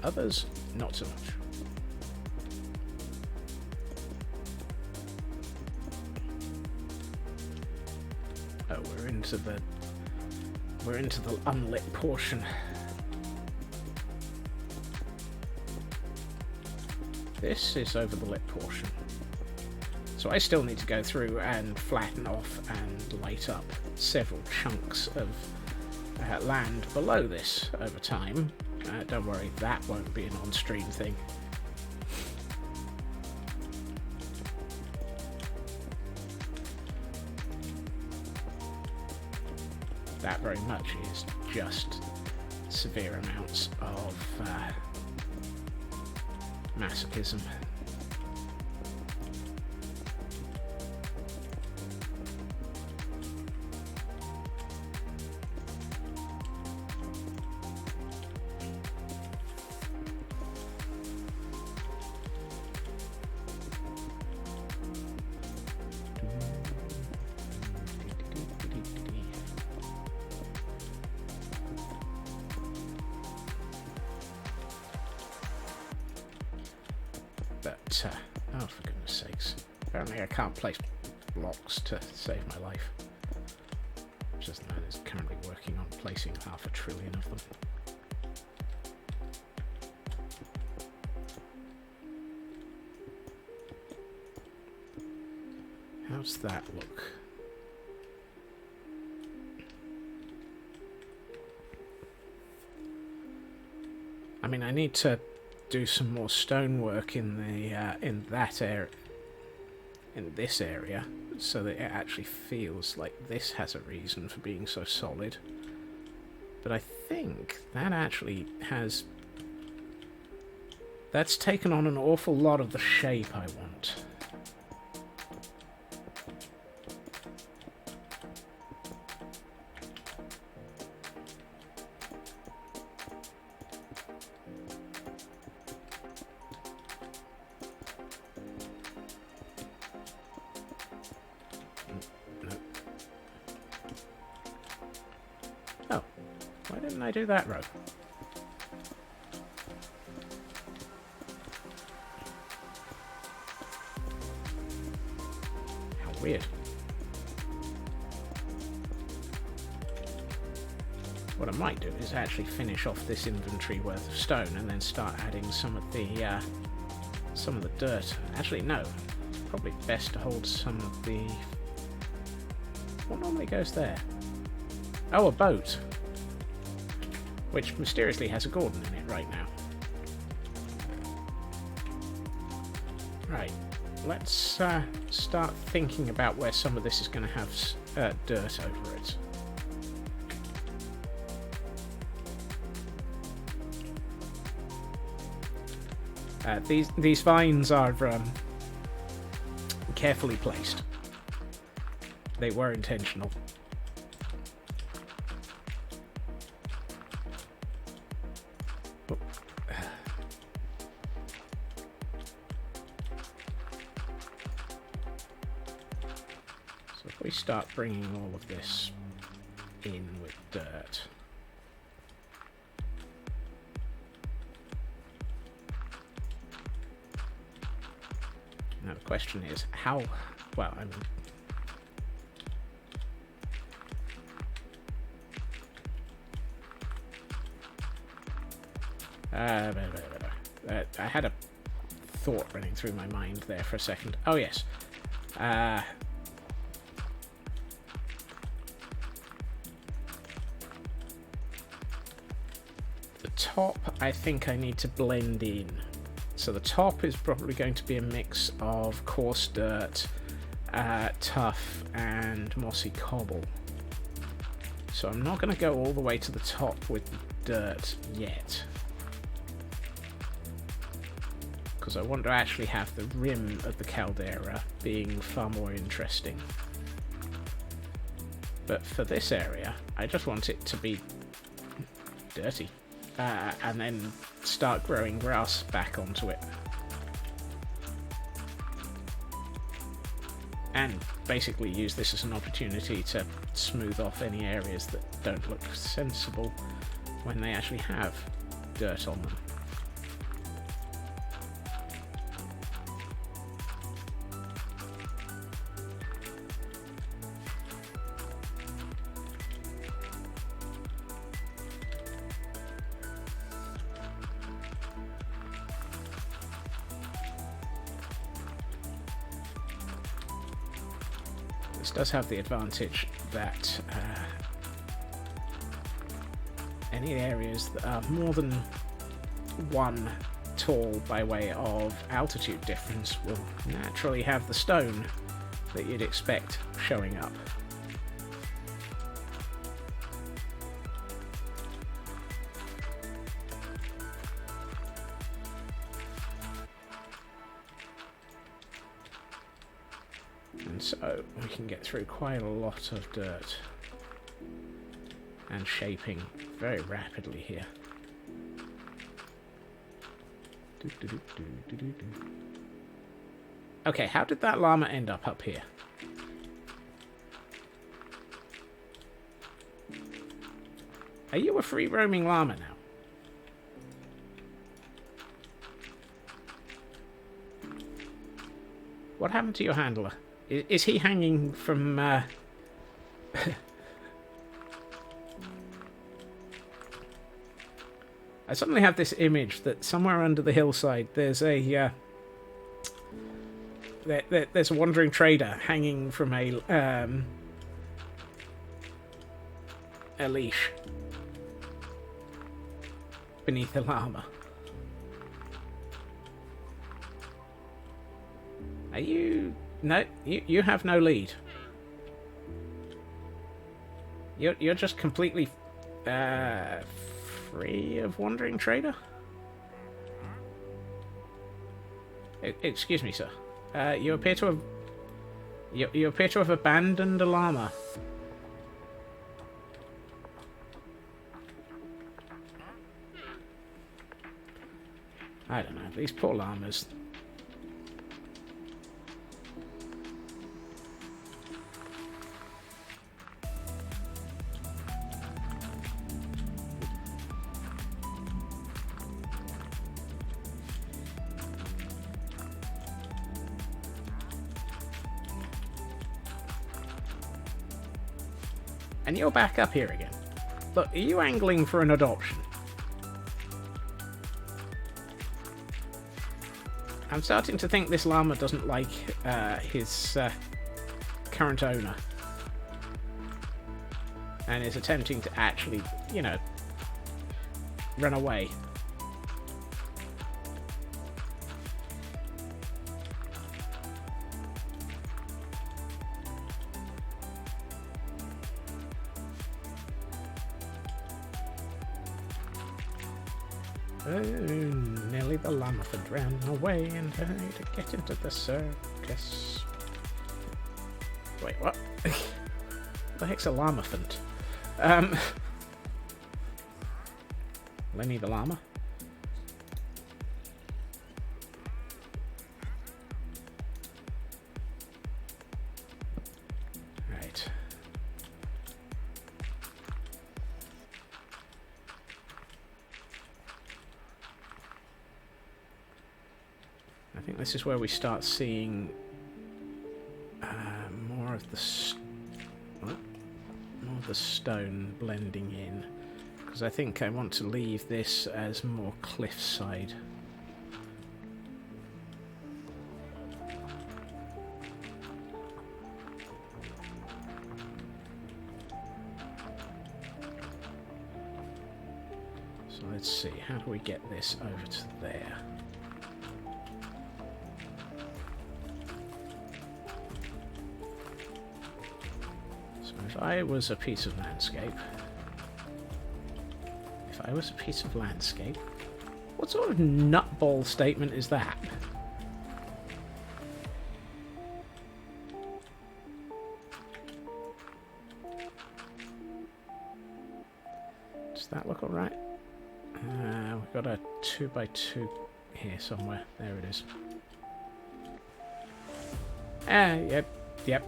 Others, not so much. Oh, we're into the unlit portion. This is over the lit portion. So I still need to go through and flatten off and light up several chunks of land below this over time. Don't worry, that won't be an on-stream thing. That very much is just severe amounts of masochism. But, oh, for goodness sakes. Apparently I can't place blocks to save my life. Just the man is currently working on placing 500 billion of them. How's that look? I mean, I need to do some more stonework in the in that area, in this area, so that it actually feels like this has a reason for being so solid. But I think that actually has... That's taken on an awful lot of the shape I want. Why didn't I do that row? How weird. What I might do is actually finish off this inventory worth of stone and then start adding some of the dirt. Actually, no. Probably best to hold some of the... What normally goes there? Oh, a boat. Which mysteriously has a Gordon in it right now. Right, let's start thinking about where some of this is going to have dirt over it. These vines are carefully placed. They were intentional. We start bringing all of this in with dirt. Now the question is how, well, I mean, I had a thought running through my mind there for a second. Oh yes. Top, I think I need to blend in. So the top is probably going to be a mix of coarse dirt, tuff, and mossy cobble. So I'm not going to go all the way to the top with dirt yet, because I want to actually have the rim of the caldera being far more interesting. But for this area, I just want it to be dirty. And then start growing grass back onto it. And basically use this as an opportunity to smooth off any areas that don't look sensible when they actually have dirt on them. This does have the advantage that any areas that are more than one tall by way of altitude difference will naturally have the stone that you'd expect showing up. And so we can get through quite a lot of dirt and shaping very rapidly here. Okay, how did that llama end up here? Are you a free-roaming llama now? What happened to your handler? Is he hanging from... I suddenly have this image that somewhere under the hillside there's a... there's a wandering trader hanging from a leash. beneath the llama. Are you... No, you have no lead. You're just completely free of wandering trader? Excuse me, sir. You appear to have... You appear to have abandoned a llama. I don't know, these poor llamas. And you're back up here again. Look, are you angling for an adoption? I'm starting to think this llama doesn't like his current owner. And is attempting to actually, you know, run away. Oh, nearly the llamaphant ran away and tried to get into the circus. Wait, what? What the heck's a llamaphant? Lenny the llama? Right. I think this is where we start seeing more of the stone blending in, because I think I want to leave this as more cliffside. So let's see, how do we get this over to there? If I was a piece of landscape, what sort of nutball statement is that? Does that look alright? We've got a 2x2 here somewhere. There it is. Yep.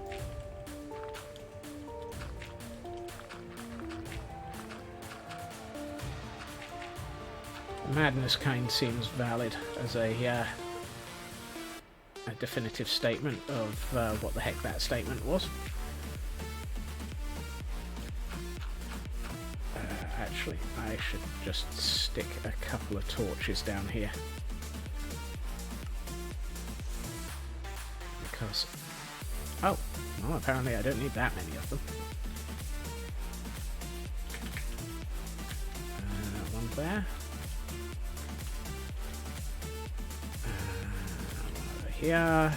Madness kind seems valid as a definitive statement of what the heck that statement was. Actually, I should just stick a couple of torches down here. Because... oh, well, apparently I don't need that many of them. One there. Here,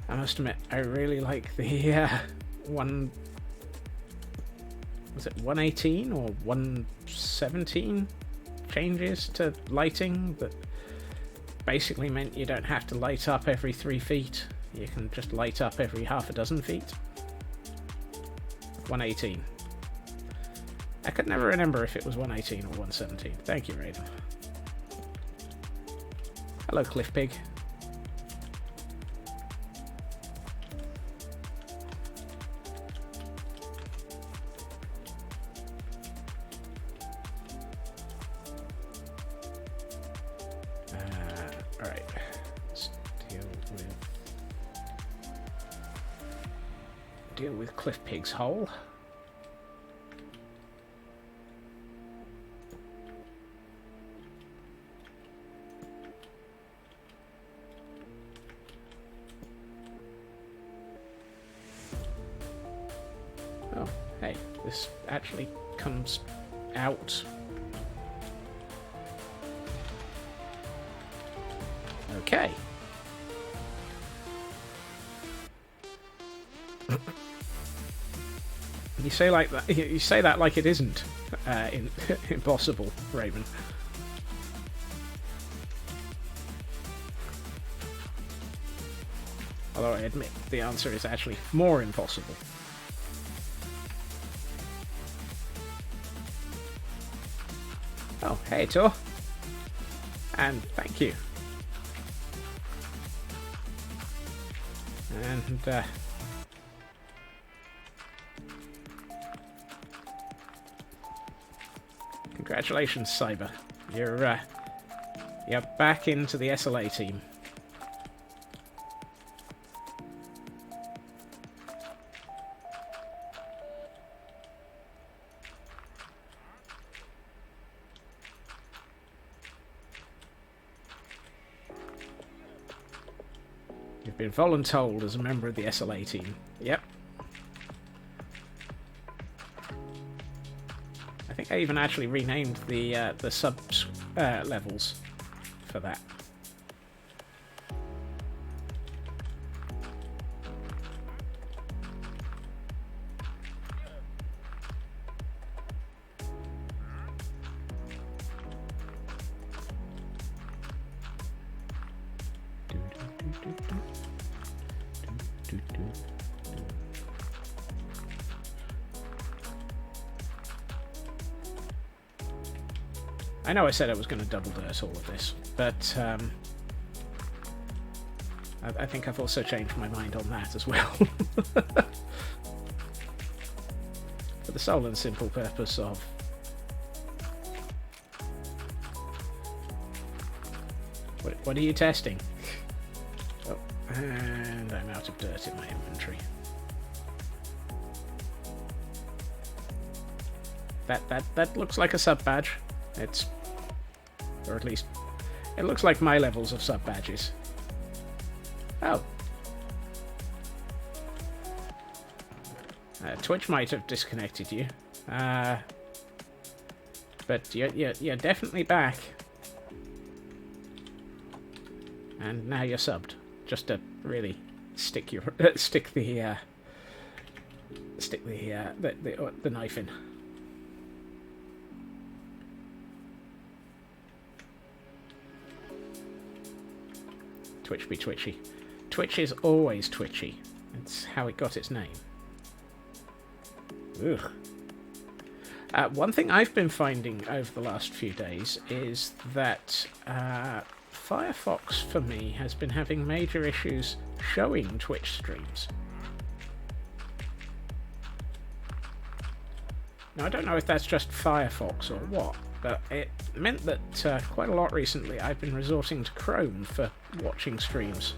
I must admit, I really like the was it 118 or 117 changes to lighting that basically meant you don't have to light up every 3 feet. You can just light up every half a dozen feet. 118. I could never remember if it was 118 or 117. Thank you, Raven. Hello, Cliff Pig. Alright. Let's deal with Cliff Pig's hole. Oh, hey, this actually comes out Okay. You say like that. You say that like it isn't impossible, Raven. Although I admit the answer is actually more impossible. Oh, hey, Tor. And thank you. And, congratulations, Cyber. You're back into the SLA team. You've been voluntold as a member of the SLA team. Yep. I think I even actually renamed the sub levels for that. I know I said I was going to double dirt all of this, but I think I've also changed my mind on that as well. For the sole and simple purpose of... What are you testing? Oh, and I'm out of dirt in my inventory. That looks like a sub badge. It's... or at least it looks like my levels of sub badges. Oh. Twitch might have disconnected you. But you're definitely back. And now you're subbed. Just to really stick your stick the knife in. Twitch be twitchy. Twitch is always twitchy. It's how it got its name. Ugh. One thing I've been finding over the last few days is that Firefox, for me, has been having major issues showing Twitch streams. Now, I don't know if that's just Firefox or what, but it meant that quite a lot recently I've been resorting to Chrome for watching streams.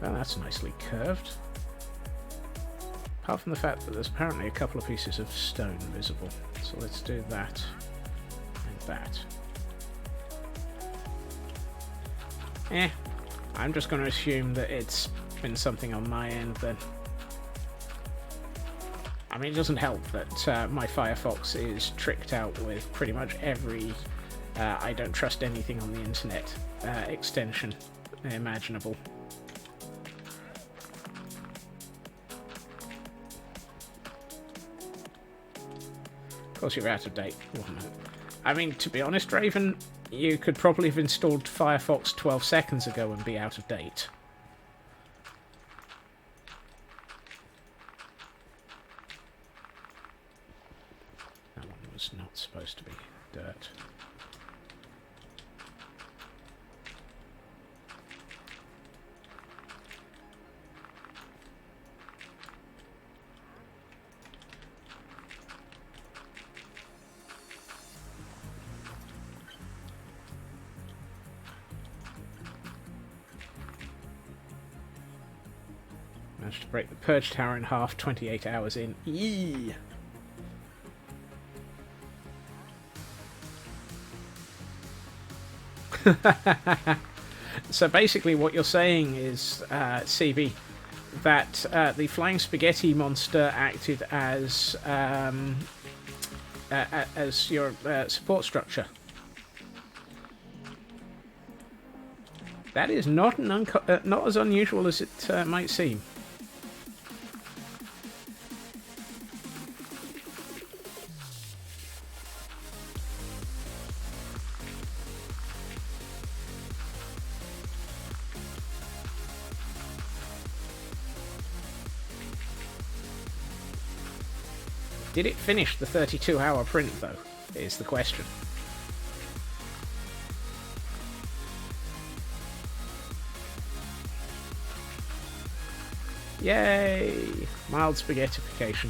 Well, that's nicely curved. Apart from the fact that there's apparently a couple of pieces of stone visible. So let's do that and that. I'm just going to assume that it's been something on my end then. I mean, it doesn't help that my Firefox is tricked out with pretty much every I don't trust anything on the internet extension imaginable. Of course you're out of date. I mean, to be honest, Raven, you could probably have installed Firefox 12 seconds ago and be out of date. That one was not supposed to be dirt. Managed to break the purge tower in half 28 hours in. Yee! So basically what you're saying is, CV, that the flying spaghetti monster acted as your support structure. That is not not as unusual as it might seem. Did it finish the 32-hour print, though, is the question. Yay! Mild spaghettification.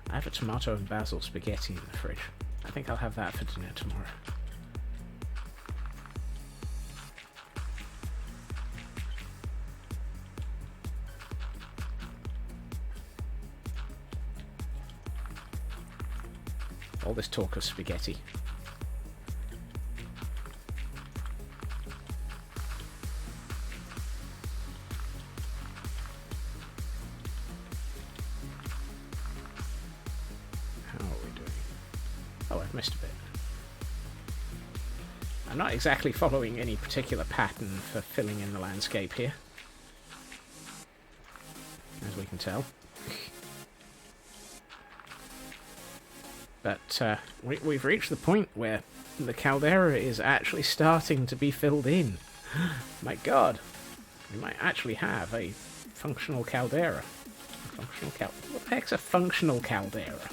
I have a tomato and basil spaghetti in the fridge. I think I'll have that for dinner tomorrow. All this talk of spaghetti. How are we doing? Oh, I've missed a bit. I'm not exactly following any particular pattern for filling in the landscape here, as we can tell. But we've reached the point where the caldera is actually starting to be filled in. My god, we might actually have a functional caldera. What the heck's a functional caldera?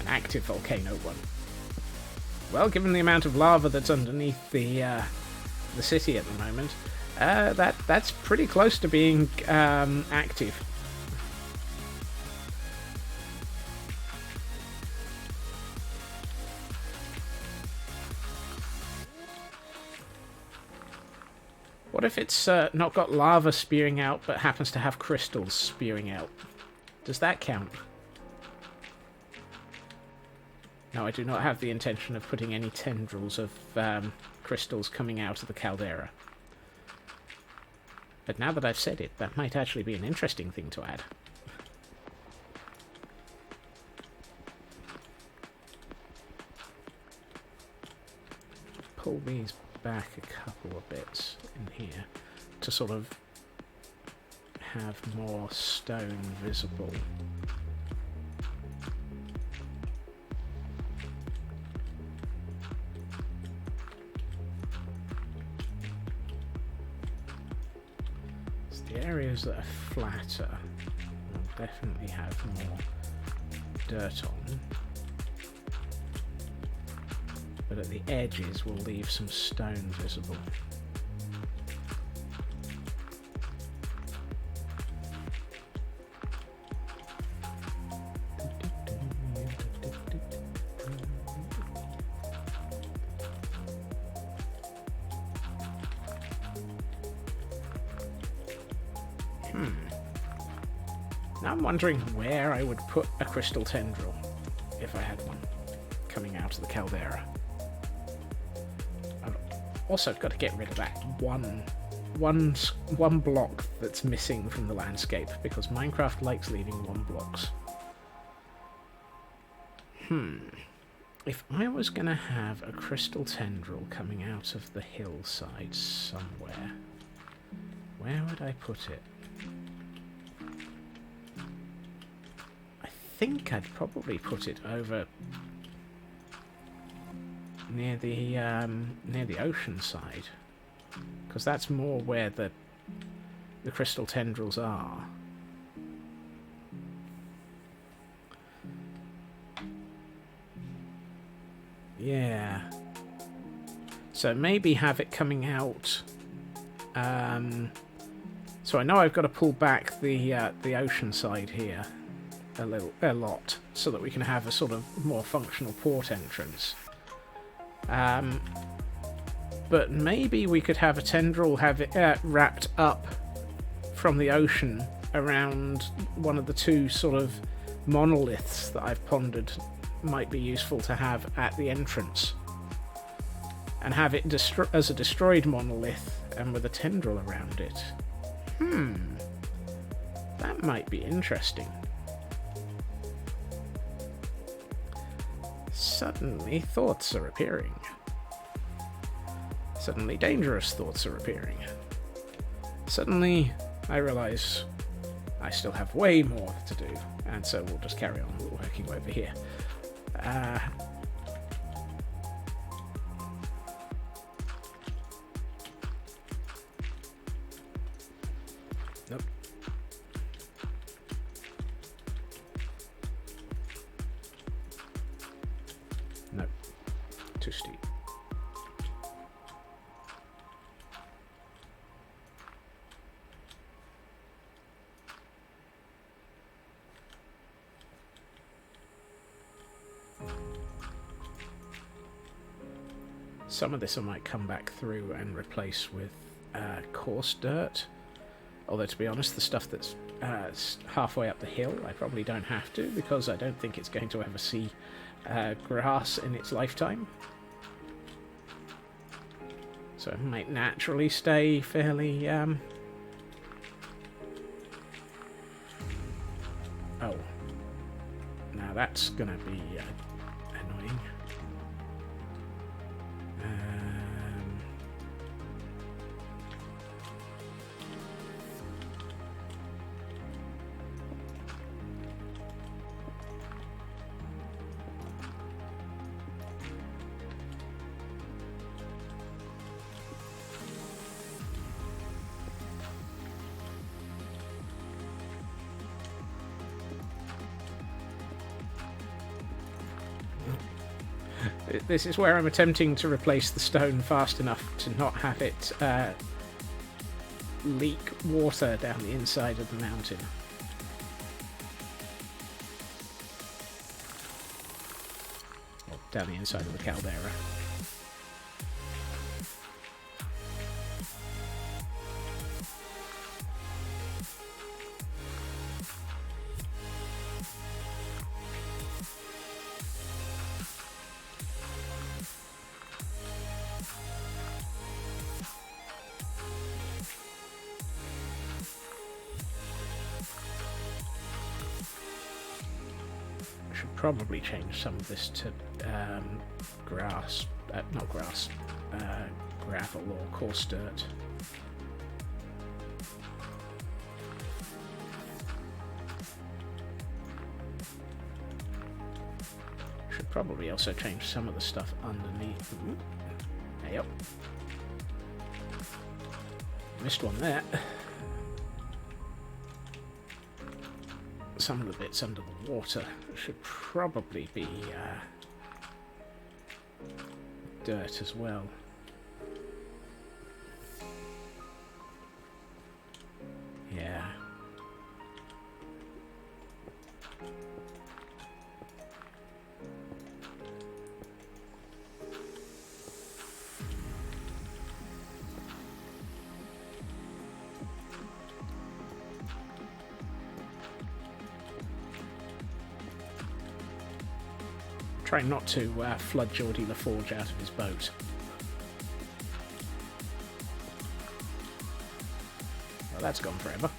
Active volcano one. Well, given the amount of lava that's underneath the city at the moment, that's pretty close to being active. What if it's not got lava spewing out, but happens to have crystals spewing out? Does that count? No, I do not have the intention of putting any tendrils of crystals coming out of the caldera. But now that I've said it, that might actually be an interesting thing to add. Pull these back a couple of bits in here to sort of have more stone visible. The areas that are flatter will definitely have more dirt on, but at the edges we'll leave some stone visible. Now I'm wondering where I would put a crystal tendril if I had one coming out of the caldera. I've also got to get rid of that one block that's missing from the landscape, because Minecraft likes leaving one blocks. If I was going to have a crystal tendril coming out of the hillside somewhere, where would I put it? I think I'd probably put it over near the ocean side, because that's more where the crystal tendrils are. Yeah. So maybe have it coming out So I know I've got to pull back the ocean side here a lot, so that we can have a sort of more functional port entrance. But maybe we could have a tendril have it wrapped up from the ocean around one of the two sort of monoliths that I've pondered might be useful to have at the entrance, and have it as a destroyed monolith and with a tendril around it. That might be interesting. Suddenly thoughts are appearing. Suddenly dangerous thoughts are appearing. Suddenly I realise I still have way more to do, and so we'll just carry on working over here. Nope. Nope. Too steep. Some of this I might come back through and replace with coarse dirt. Although, to be honest, the stuff that's halfway up the hill, I probably don't have to, because I don't think it's going to ever see grass in its lifetime. So it might naturally stay fairly... Oh. Now that's going to be annoying. This is where I'm attempting to replace the stone fast enough to not have it leak water down the inside of the mountain. Or down the inside of the caldera. Probably change some of this to grass, not grass, gravel or coarse dirt. Should probably also change some of the stuff underneath. Yep. Missed one there. Some of the bits under the water should probably be dirt as well. Yeah. Try not to flood Geordie LaForge out of his boat. Well, that's gone forever.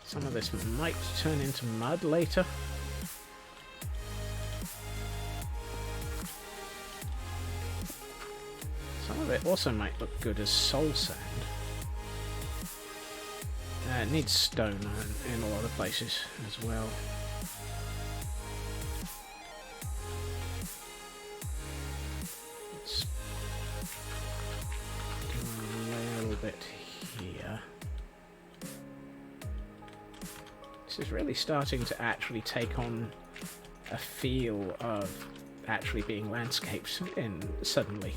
Some of this might turn into mud later. Some of it also might look good as soul sand. It needs stone in a lot of places as well. Let's do a little bit here. This is really starting to actually take on a feel of actually being landscapes in suddenly.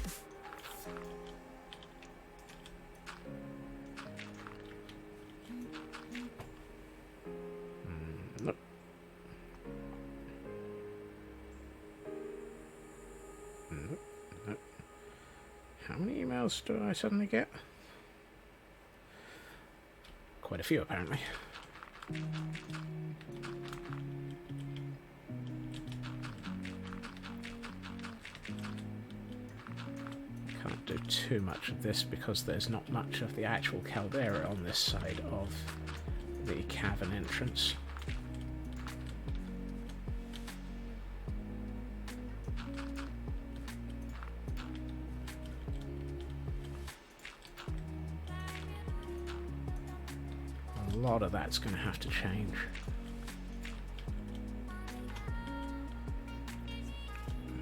How many emails do I suddenly get? Quite a few, apparently. Can't do too much of this because there's not much of the actual caldera on this side of the cavern entrance. A lot of that's going to have to change.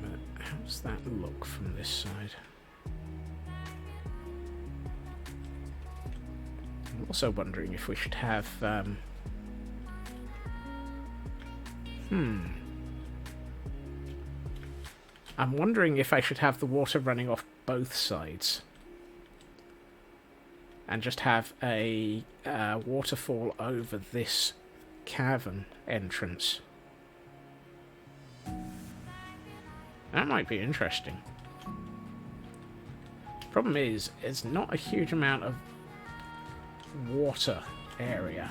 But how does that look from this side? I'm also wondering if we should have I'm wondering if I should have the water running off both sides and just have a waterfall over this cavern entrance. That might be interesting. Problem is, it's not a huge amount of water area.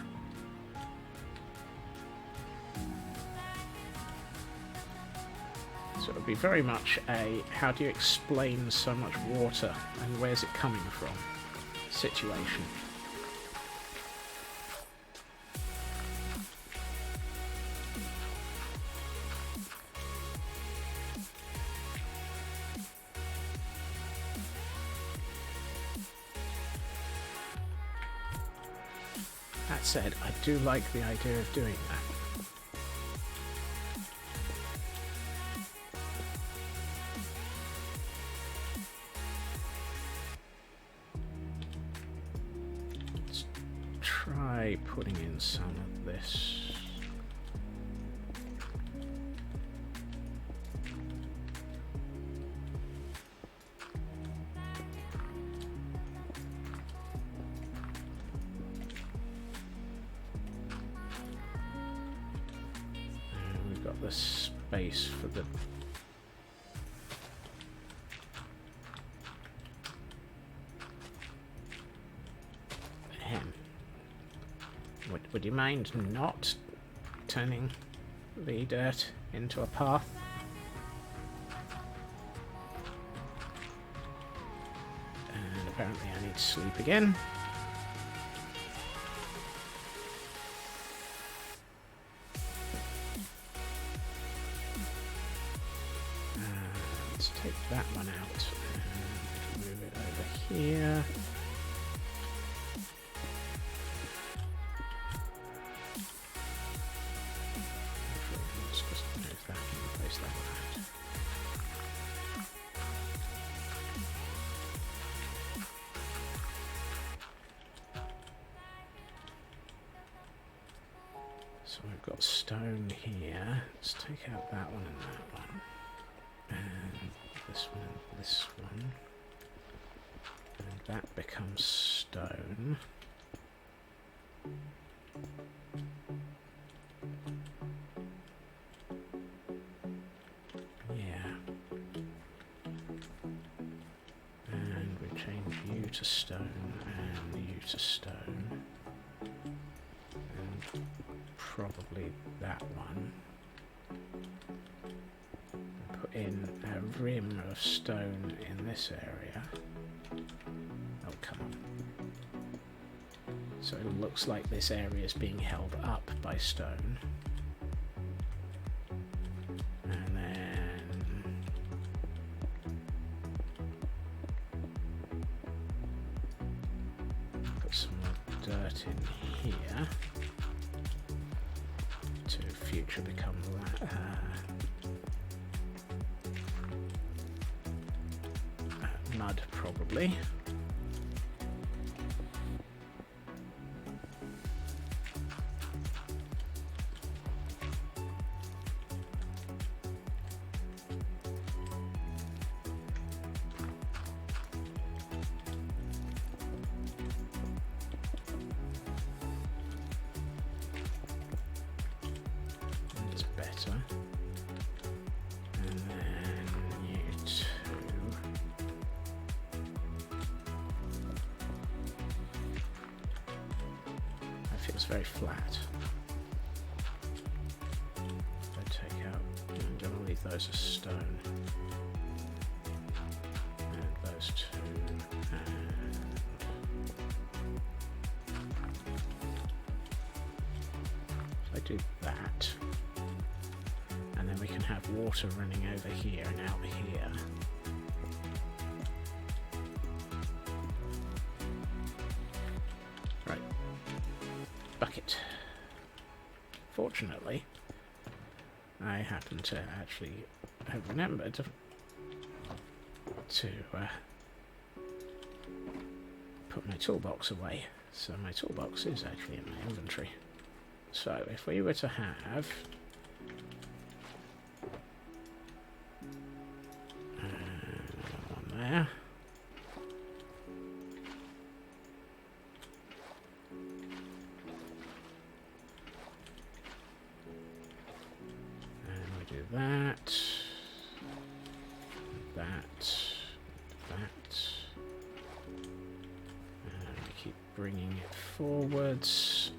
So it would be very much a how do you explain so much water and where's it coming from situation. That said, I do like the idea of doing that. Let's try putting in some of this. The space for the would you mind not turning the dirt into a path? And apparently I need to sleep again. Take that one out and move it over here. Let's just move that and replace that one out. So we've got stone here. Let's take out that one and that one. And this one and this one. And that becomes stone. Yeah. And we change you to stone and you to stone. And probably that one. Put in a rim of stone in this area. Oh, come on. So it looks like this area is being held up by stone. And then put some more dirt in here to future become mud, probably. That's better. And then you two. very flat. So take out, I'm going to leave those as stone. And those two. And so I do that. And then we can have water running over here and out here. Right. Bucket. Fortunately, I happen to actually have remembered to put my toolbox away. So my toolbox is actually in my inventory. So if we were to have one there. And we do that. That. And we keep bringing it forwards.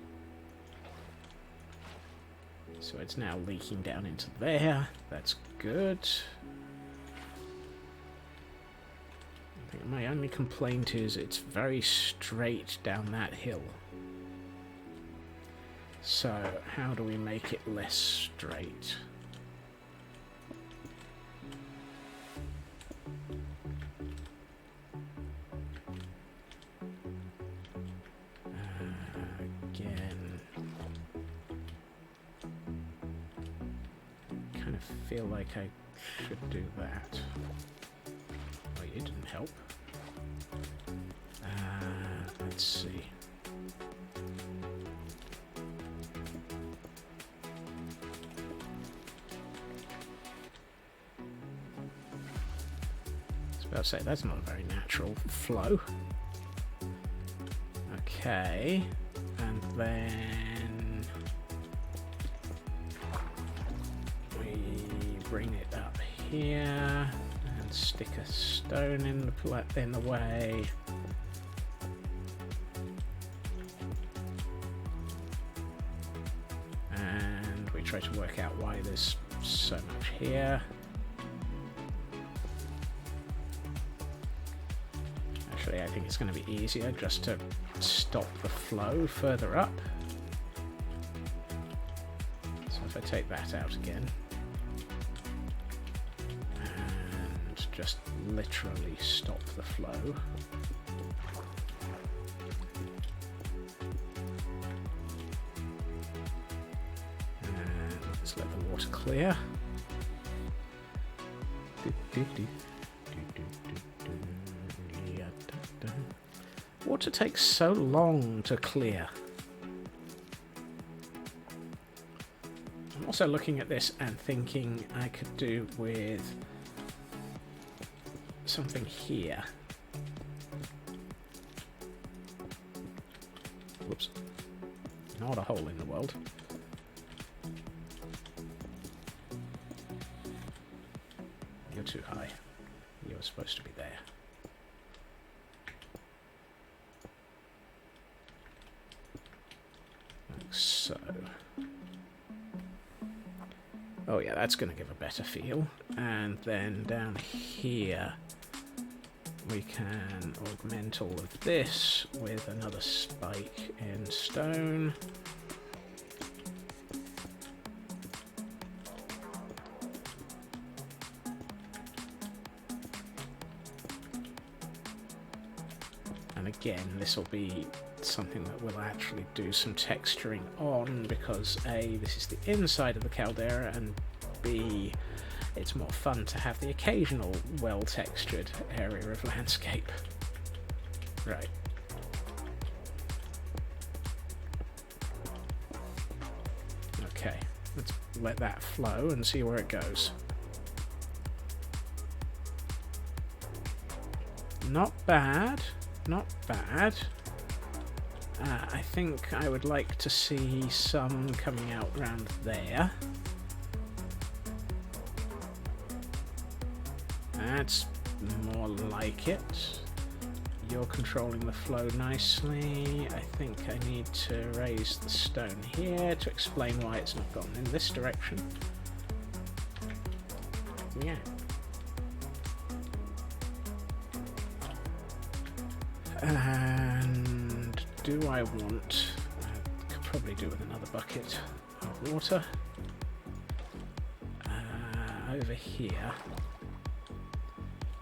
So it's now leaking down into there. That's good. I think my only complaint is it's very straight down that hill. So how do we make it less straight? Again, kind of feel like I should do that. Oh, you didn't help. Let's see. I was about to say, that's not a very natural flow. Okay, and then we bring it up here and stick a stone in the way. And we try to work out why there's so much here. Actually, I think it's going to be easier just to stop the flow further up. So if I take that out again and just literally stop the flow. And let's let the water clear. Water takes so long to clear. I'm also looking at this and thinking I could do with something here. Whoops. Not a hole in the world. You're too high. You're supposed to be there. So, oh yeah, that's going to give a better feel. And then down here we can augment all of this with another spike in stone. And again, this will be something that we'll actually do some texturing on, because A, this is the inside of the caldera, and B, it's more fun to have the occasional well-textured area of landscape. Right. Okay, let's let that flow and see where it goes. Not bad, not bad. I think I would like to see some coming out around there. That's more like it. you're controlling the flow nicely. I think I need to raise the stone here to explain why it's not gone in this direction. Yeah. And do I want... I could probably do with another bucket of water. Over here.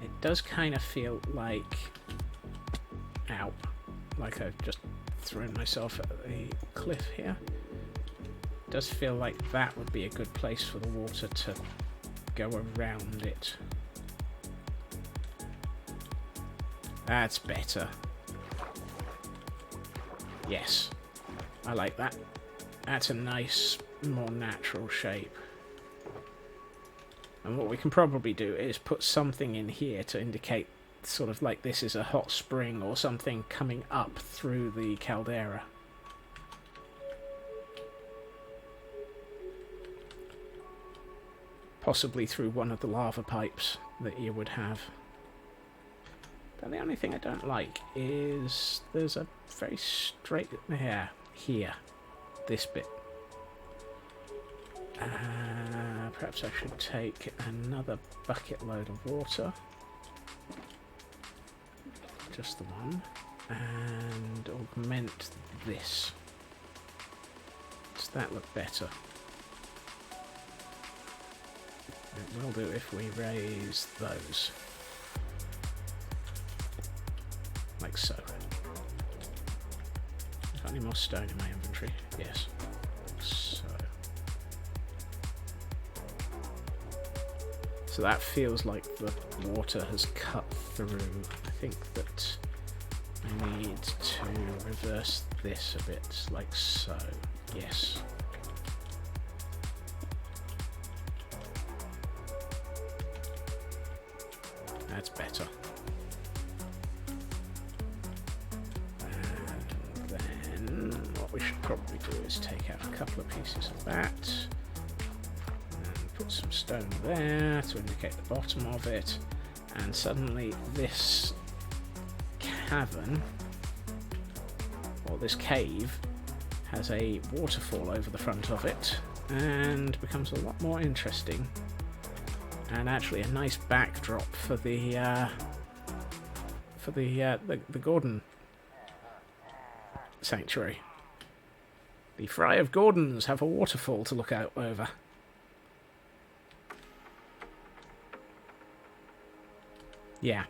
It does kind of feel like... Ow. Like I've just thrown myself at the cliff here. It does feel like that would be a good place for the water to go around it. That's better. Yes. I like that. That's a nice, more natural shape. And what we can probably do is put something in here to indicate sort of like this is a hot spring or something coming up through the caldera. Possibly through one of the lava pipes that you would have. But the only thing I don't like is there's a very straight... here. This bit. Perhaps I should take another bucket load of water. Just the one. And augment this. Does that look better? It will do if we raise those. Like so. Got any more stone in my inventory? Yes. So that feels like the water has cut through. I think that I need to reverse this a bit, like so. Yes. That's better. And then what we should probably do is take out a couple of pieces of that. Put some stone there to indicate the bottom of it, and suddenly this cavern, or this cave, has a waterfall over the front of it, and becomes a lot more interesting, and actually a nice backdrop for the Gordon sanctuary. The Fry of Gordons have a waterfall to look out over. Yeah,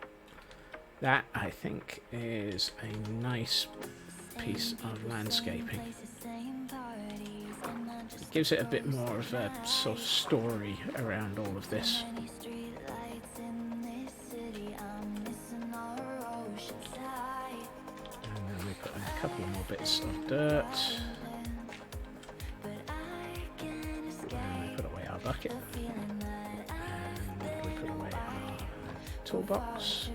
that I think is a nice piece of landscaping. It gives it a bit more of a sort of story around all of this. And then we put in a couple more bits of dirt. And we put away our bucket. And we put away our toolbox.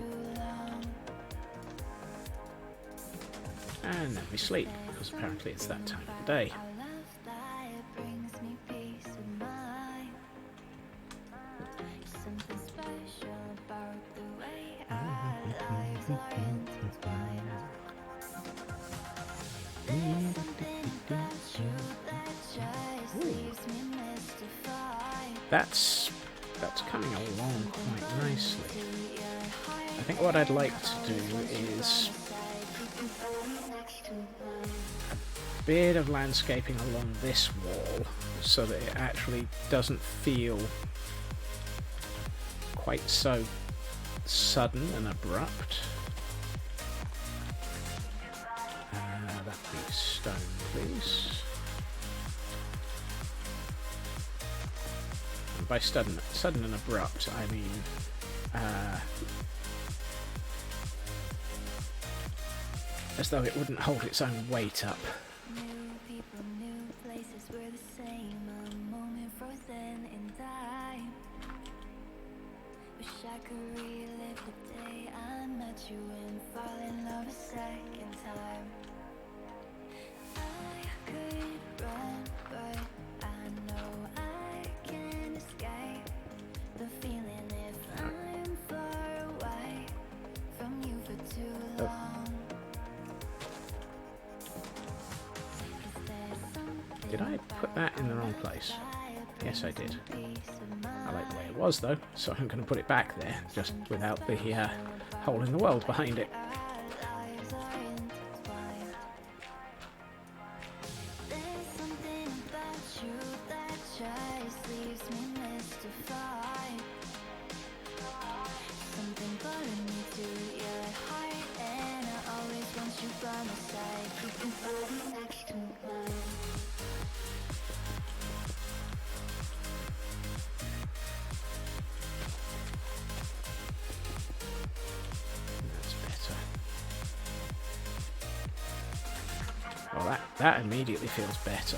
And then we sleep, because apparently it's that time of the day. That's coming along quite nicely. I think what I'd like to do is a bit of landscaping along this wall so that it actually doesn't feel quite so sudden and abrupt. That be stone, please. And by sudden and abrupt, I mean as though it wouldn't hold its own weight up. New people, new places, we're the same. A moment frozen in time. Wish I could relive the day I met you and fall in love a second time. I could run, but I know I can't escape the feeling if I'm far away from you for too long. Did I put that in the wrong place? Yes, I did. I like the way it was, though, so I'm going to put it back there, just without the hole in the world behind it. Well, that immediately feels better.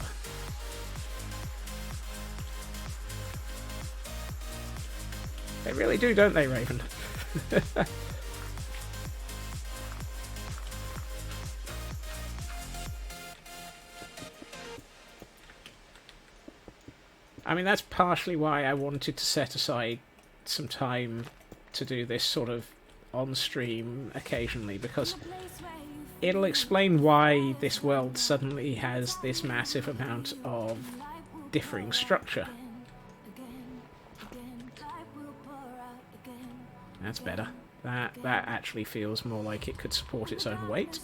They really do, don't they, Raven? I mean, that's partially why I wanted to set aside some time to do this sort of on-stream occasionally, because it'll explain why this world suddenly has this massive amount of differing structure. That's better. That actually feels more like it could support its own weight.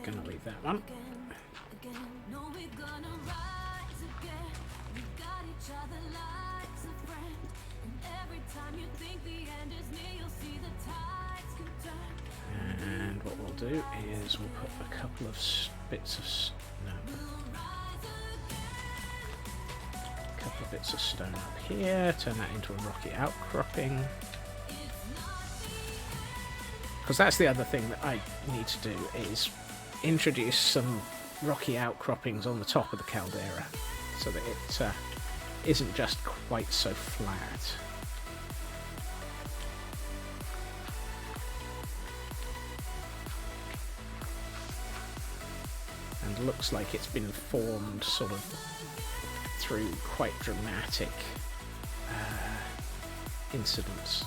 Gonna leave that one. And what we'll do is we'll put a couple of bits of stone up here, turn that into a rocky outcropping. Because that's the other thing that I need to do, is introduce some rocky outcroppings on the top of the caldera, so that it isn't just quite so flat. And looks like it's been formed sort of through quite dramatic incidents.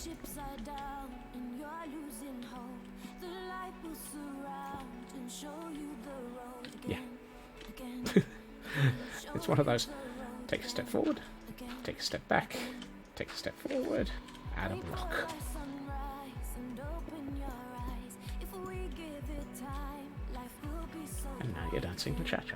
Chips are down and you're losing hope. The light will surround and show you the road again. Yeah. It's one of those. Take a step forward, take a step back, take a step forward, add a block. And now you're dancing the cha-cha.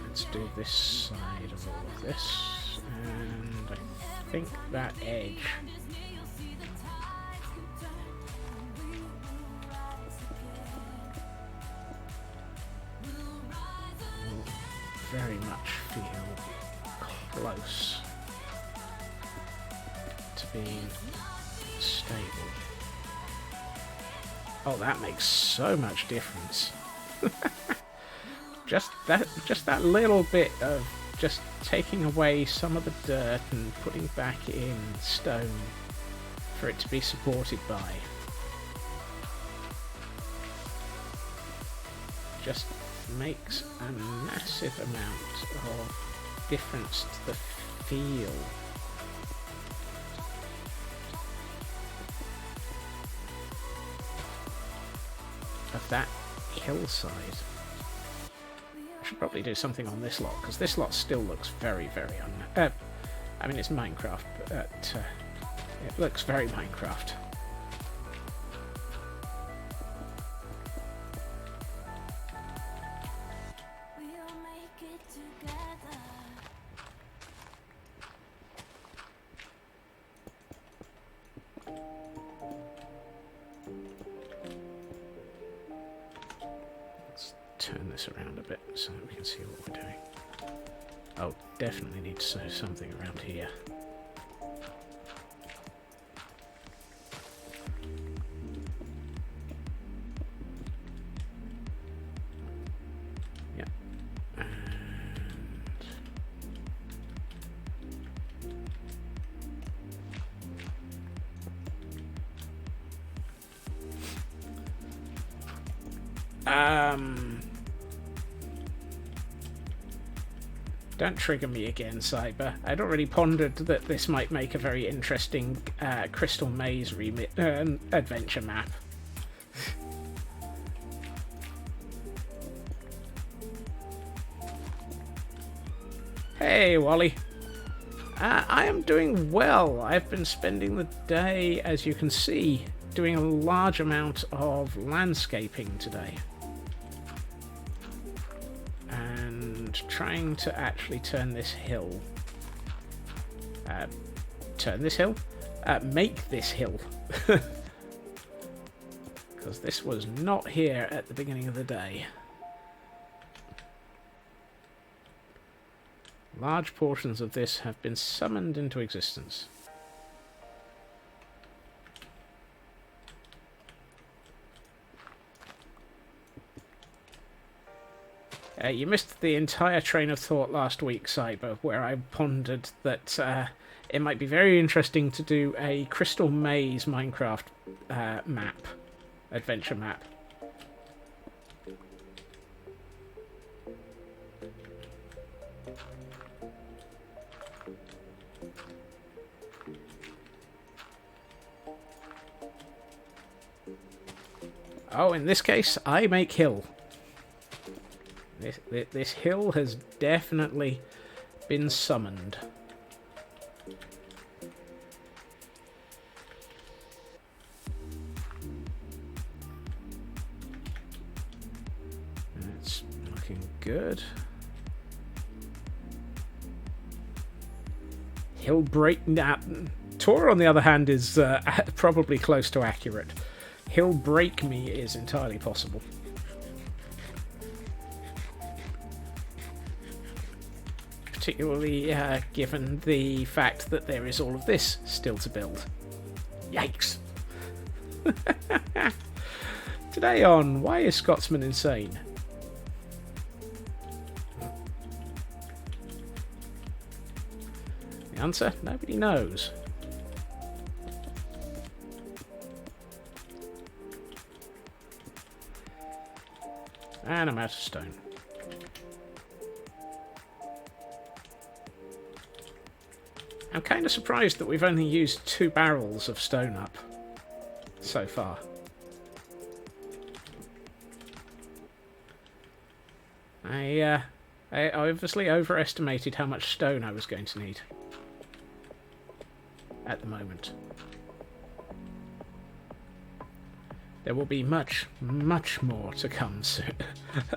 Let's do this side of all of this, and I think that edge will very much feel close to being stable. Oh, that makes so much difference. Just that little bit of just taking away some of the dirt and putting back in stone for it to be supported by. Just makes a massive amount of difference to the feel. Of that hillside. I should probably do something on this lot, because this lot still looks very, very I mean, it's Minecraft, but it looks very Minecraft. Turn this around a bit so that we can see what we're doing. Oh, definitely need to sew something around here. Yep. And Don't trigger me again, Cyber. I'd already pondered that this might make a very interesting Crystal Maze adventure map. Hey, Wally. I am doing well. I've been spending the day, as you can see, doing a large amount of landscaping today. And trying to actually turn this hill. Make this hill. Because this was not here at the beginning of the day. Large portions of this have been summoned into existence. You missed the entire train of thought last week, Cyber, where I pondered that it might be very interesting to do a Crystal Maze Minecraft adventure map. Oh, in this case, I make hill. This hill has definitely been summoned. It's looking good. Hill break... Nah, Tor, on the other hand, is probably close to accurate. He'll break me is entirely possible. Particularly given the fact that there is all of this still to build. Yikes! Today on Why is Scotsman Insane? The answer? Nobody knows. And I'm out of stone. I'm kind of surprised that we've only used 2 barrels of stone up so far. I obviously overestimated how much stone I was going to need at the moment. There will be much, much more to come soon.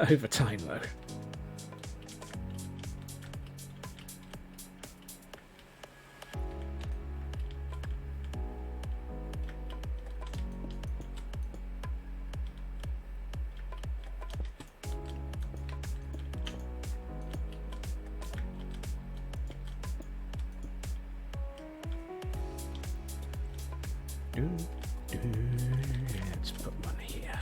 Over time, though. Let's put one here.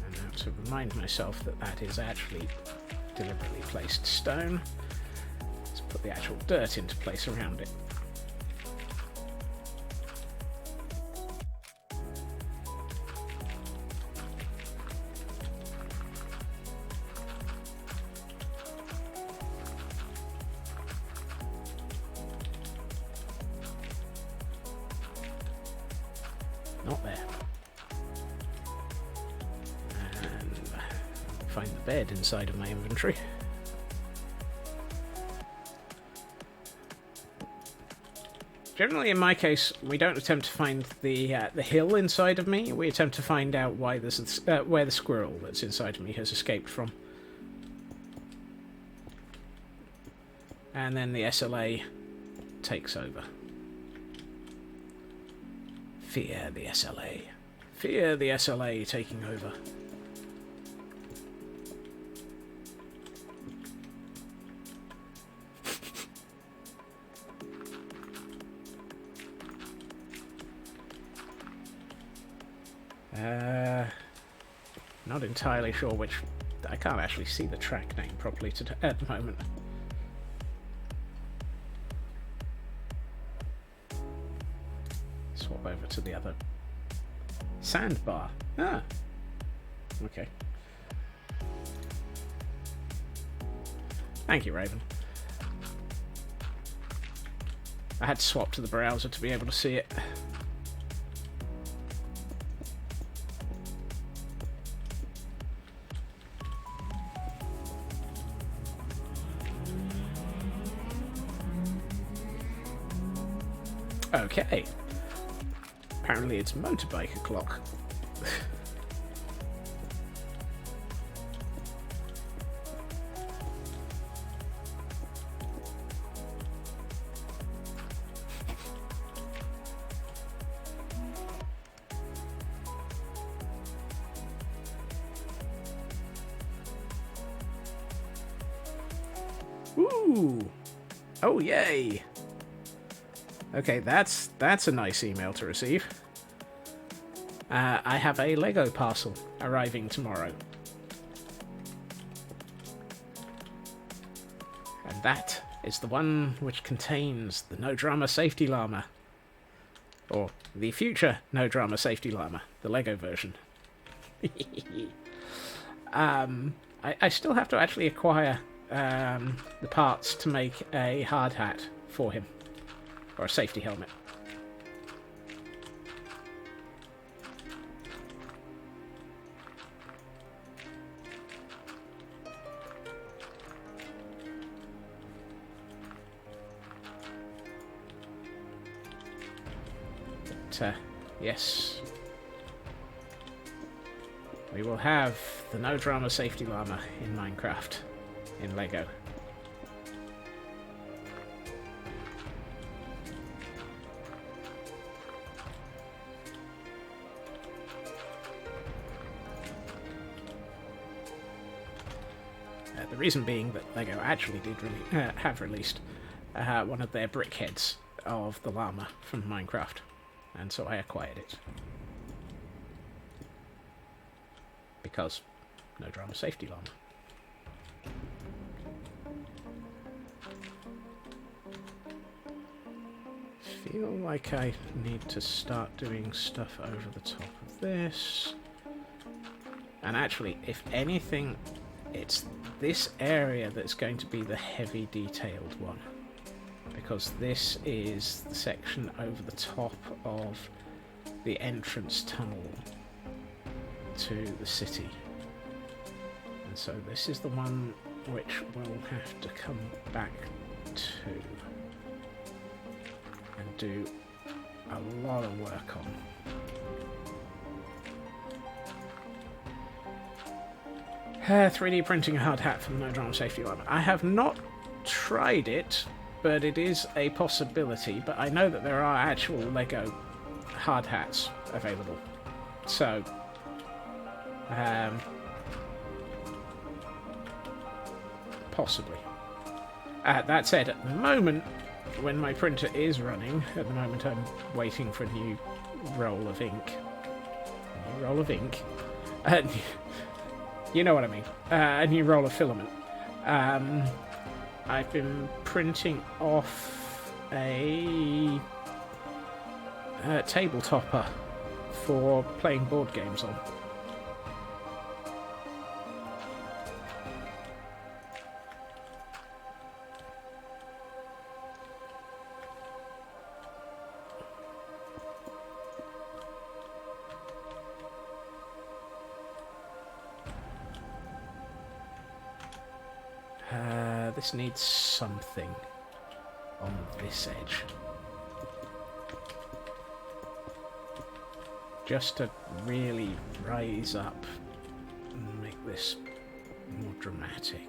And now to remind myself that that is actually deliberately placed stone, let's put the actual dirt into place around it. Not there. And find the bed inside of my inventory. Generally, in my case, we don't attempt to find the hill inside of me. We attempt to find out why this where the squirrel that's inside of me has escaped from. And then the SLA takes over. Fear the SLA. Fear the SLA taking over. Not entirely sure which... I can't actually see the track name properly at the moment. over to the other sandbar. Ah. Okay. Thank you, Raven. I had to swap to the browser to be able to see it. Okay. Apparently it's motorbike o'clock. Ooh! Oh, yay! Okay, that's a nice email to receive. I have a Lego parcel arriving tomorrow. And that is the one which contains the No Drama Safety Llama. Or the future No Drama Safety Llama, the Lego version. I still have to actually acquire the parts to make a hard hat for him. Or a safety helmet. But, yes. We will have the No Drama Safety Llama in Minecraft. In Lego. The reason being that LEGO actually did have released one of their brickheads of the llama from Minecraft, and so I acquired it. Because No Drama Safety Llama. Feel like I need to start doing stuff over the top of this. And actually, if anything, it's this area that's going to be the heavy detailed one, because this is the section over the top of the entrance tunnel to the city, and so this is the one which we'll have to come back to and do a lot of work on. 3D printing a hard hat for the No Drama Safety Llama. I have not tried it, but it is a possibility. But I know that there are actual Lego hard hats available. So, possibly. That said, at the moment, when my printer is running, at the moment I'm waiting for a new roll of ink. A new roll of ink? You know what I mean. A new roll of filament. I've been printing off a table topper for playing board games on. This needs something on this edge. Just to really rise up and make this more dramatic.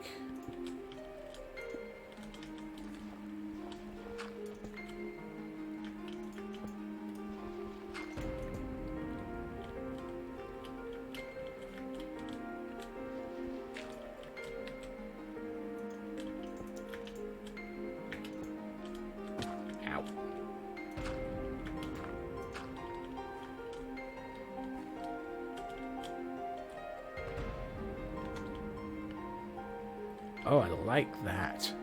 Oh, I like that.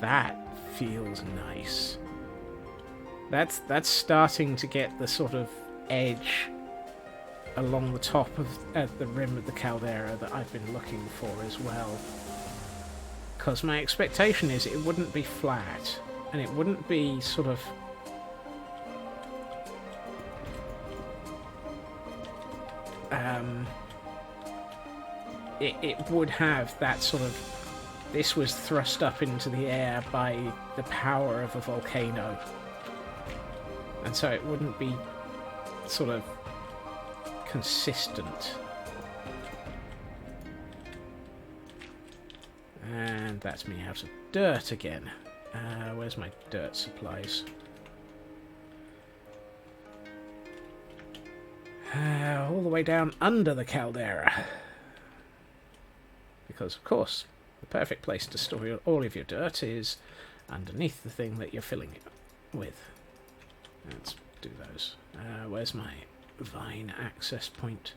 That feels nice. That's starting to get the sort of edge along the top of the rim of the caldera that I've been looking for as well. Because my expectation is it wouldn't be flat, and it wouldn't be sort of... It would have that sort of... This was thrust up into the air by the power of a volcano. And so it wouldn't be sort of consistent. And that's me out of dirt again. Where's my dirt supplies? All the way down under the caldera. Because, of course, the perfect place to store all of your dirt is underneath the thing that you're filling it with. Let's do those. Where's my vine access point?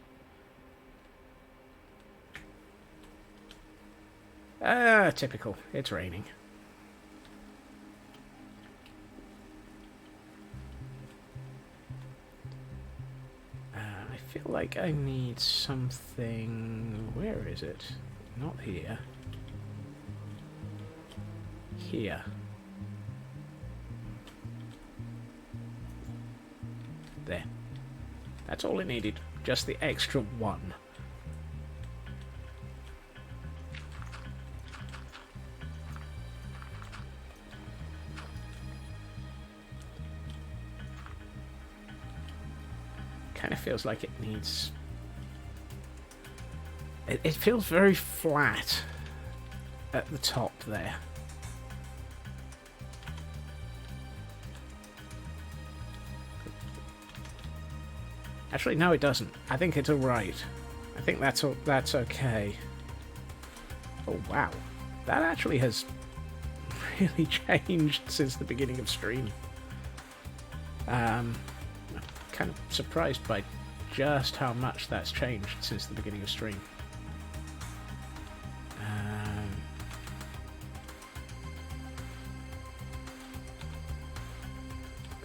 Typical. It's raining. I feel like I need something... Where is it? Not here. Here. There. That's all it needed. Just the extra one. Kind of feels like it needs... It feels very flat at the top there. Actually, no, it doesn't. I think it's all right. I think that's okay. Oh wow, that actually has really changed since the beginning of stream. I'm kind of surprised by just how much that's changed since the beginning of stream.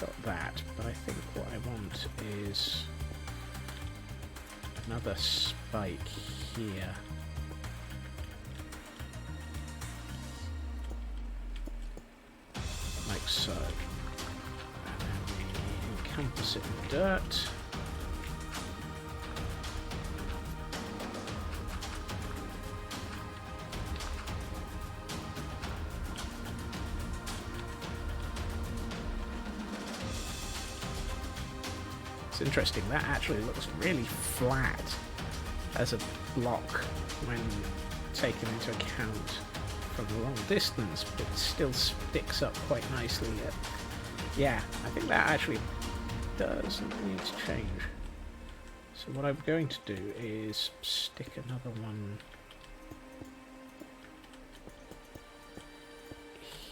Got that, but I think what I want is another spike here. Like so. And then we encompass it with dirt. Interesting, that actually looks really flat as a block when taken into account from a long distance, but it still sticks up quite nicely. Yeah, I think that actually does need to change. So what I'm going to do is stick another one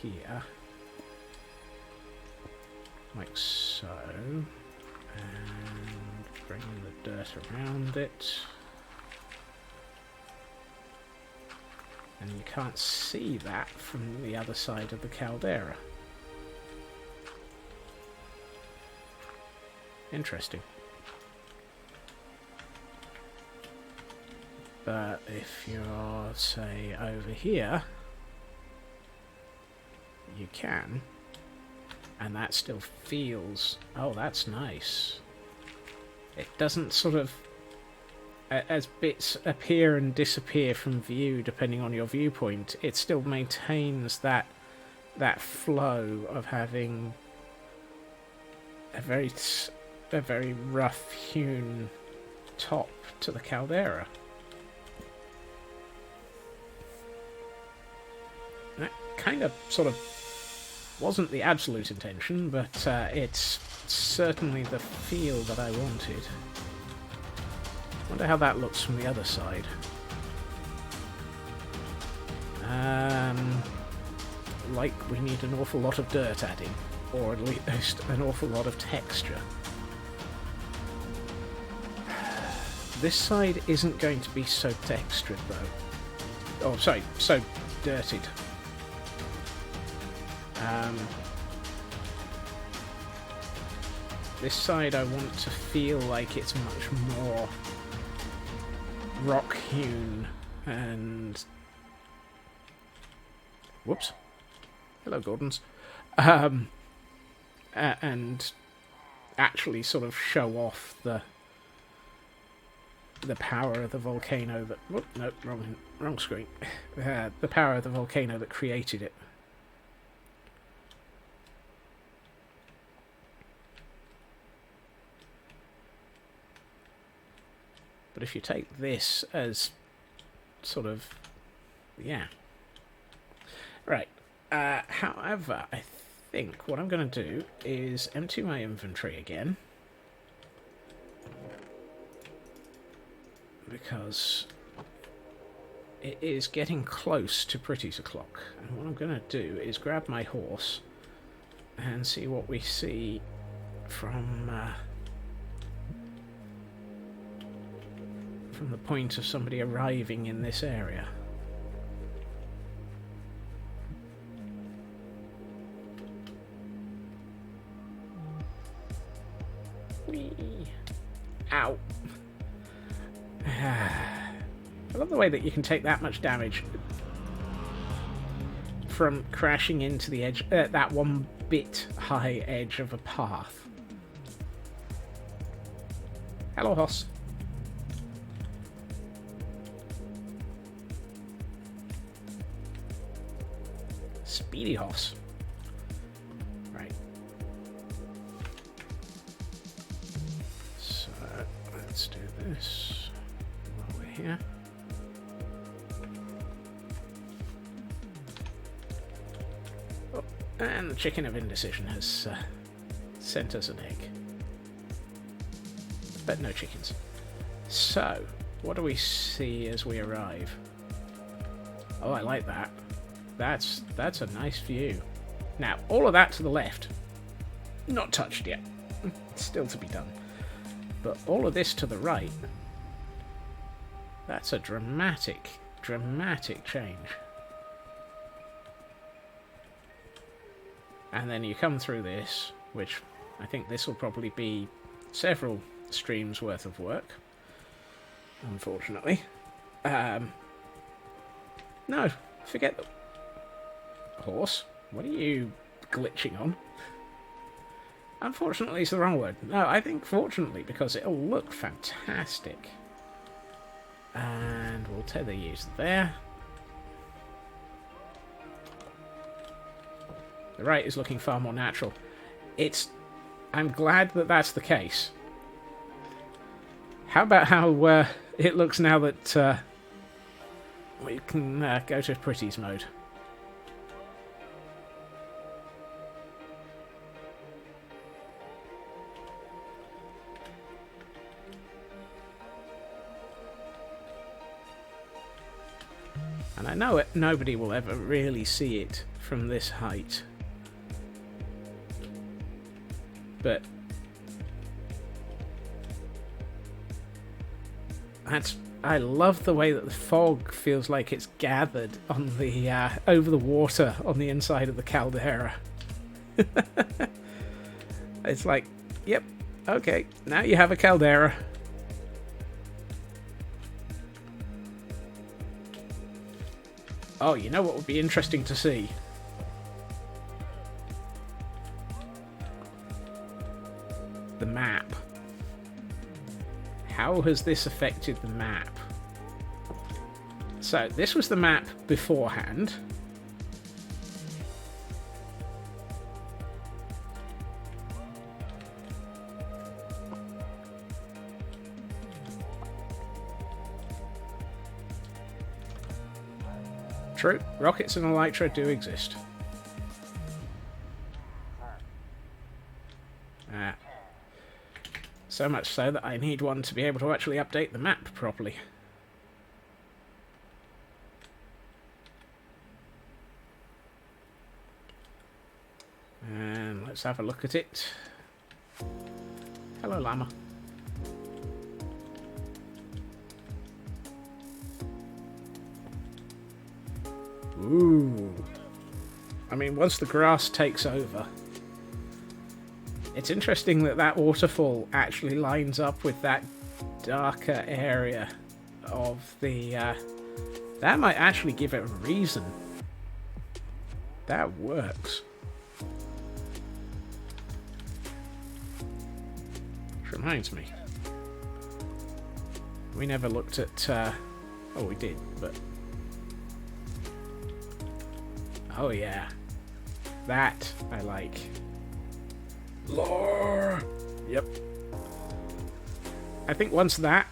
here, like so. And bring the dirt around it. And you can't see that from the other side of the caldera. Interesting. But if you're, say, over here, you can. And that still feels... Oh, that's nice. It doesn't sort of... As bits appear and disappear from view, depending on your viewpoint, it still maintains that flow of having a very rough-hewn top to the caldera. That kind of sort of wasn't the absolute intention, but it's certainly the feel that I wanted. Wonder how that looks from the other side. Like we need an awful lot of dirt adding, or at least an awful lot of texture. This side isn't going to be so textured though. Oh, sorry, so dirtied. This side I want to feel like it's much more rock-hewn and... Whoops. Hello, Gordons. And actually sort of show off the power of the volcano that... Whoop, no, wrong screen. The power of the volcano that created it. But if you take this as sort of... yeah. Right. However, I think what I'm going to do is empty my inventory again. Because it is getting close to Pretty's o'clock. And what I'm going to do is grab my horse and see what we see from the point of somebody arriving in this area. Whee. Ow. I love the way that you can take that much damage from crashing into the edge, that one bit high edge of a path. Hello, Hoss. Speedy Hoss. Right. So, let's do this while we're here. Oh, and the chicken of indecision has sent us an egg. But no chickens. So, what do we see as we arrive? Oh, I like that. That's a nice view. Now, all of that to the left, not touched yet. Still to be done. But all of this to the right, that's a dramatic change. And then you come through this, which I think this will probably be several streams worth of work, unfortunately. No, forget the horse. What are you glitching on? Unfortunately is the wrong word. No, I think fortunately, because it'll look fantastic. And we'll tether you there. The right is looking far more natural. I'm glad that that's the case. How about how it looks now that we can go to Pretty's mode? And I know nobody will ever really see it from this height. But I love the way that the fog feels like it's gathered on the over the water on the inside of the caldera. It's like, yep, okay, now you have a caldera. Oh, you know what would be interesting to see? The map. How has this affected the map? So, this was the map beforehand. True, rockets and elytra do exist. So much so that I need one to be able to actually update the map properly. And let's have a look at it. Hello, llama. Ooh. I mean, once the grass takes over, It's interesting that that waterfall actually lines up with that darker area of the... that might actually give it a reason. That works. Which reminds me. We never looked at... oh, we did, but... oh, yeah. That I like. Lore! Yep. I think once the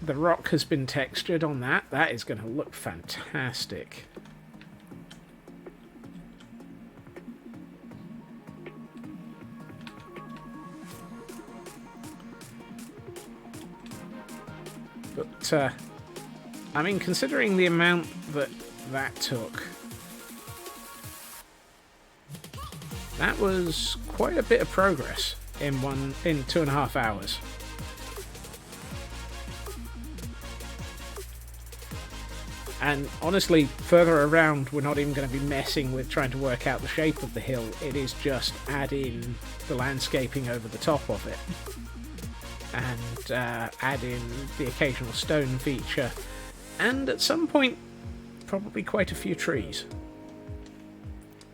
rock has been textured on that is going to look fantastic. But, I mean, considering the amount that took, that was quite a bit of progress in 2.5 hours. And honestly, further around, we're not even going to be messing with trying to work out the shape of the hill. It is just add in the landscaping over the top of it. And add in the occasional stone feature. And at some point, probably quite a few trees.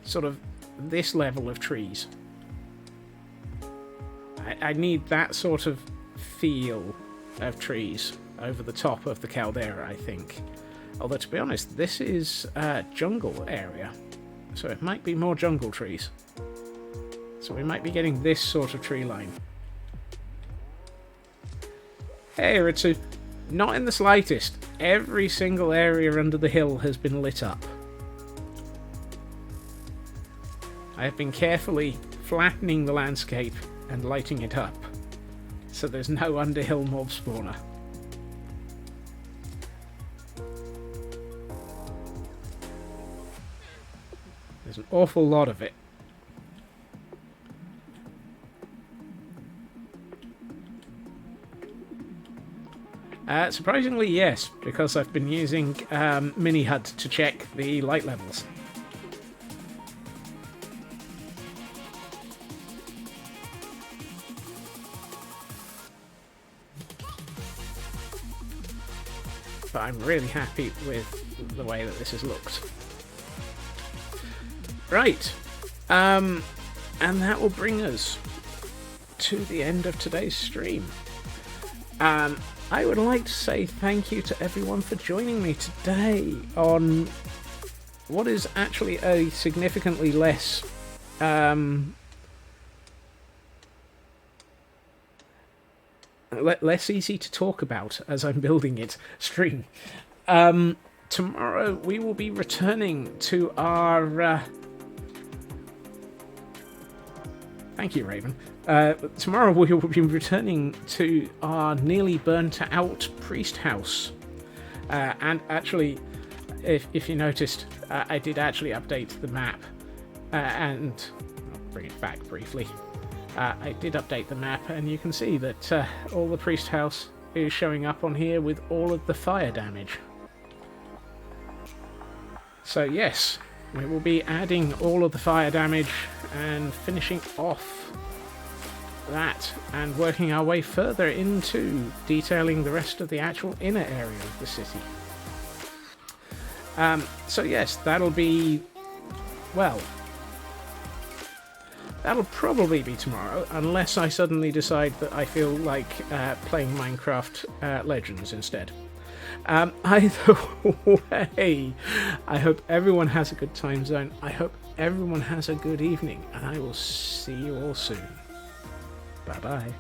Sort of this level of trees. I need that sort of feel of trees over the top of the caldera, I think. Although, to be honest, this is a jungle area, so it might be more jungle trees. So we might be getting this sort of tree line. Hey, Ritsu. Not in the slightest. Every single area under the hill has been lit up. I have been carefully flattening the landscape and lighting it up, so there's no underhill mob spawner. There's an awful lot of it. Surprisingly, yes, because I've been using Mini HUD to check the light levels. But I'm really happy with the way that this has looked. Right, and that will bring us to the end of today's stream. I would like to say thank you to everyone for joining me today on what is actually a significantly less less easy to talk about as I'm building it stream. Tomorrow we will be returning to our thank you, Raven. Tomorrow we will be returning to our nearly burnt out priest house. And actually, if you noticed, I did actually update the map. And I'll bring it back briefly. I did update the map, and you can see that all the priest house is showing up on here with all of the fire damage. So yes, we will be adding all of the fire damage and finishing off that and working our way further into detailing the rest of the actual inner area of the city. So yes, that'll be, well, that'll probably be tomorrow, unless I suddenly decide that I feel like playing Minecraft Legends instead. Either way, I hope everyone has a good time zone. I hope everyone has a good evening, and I will see you all soon. Bye-bye.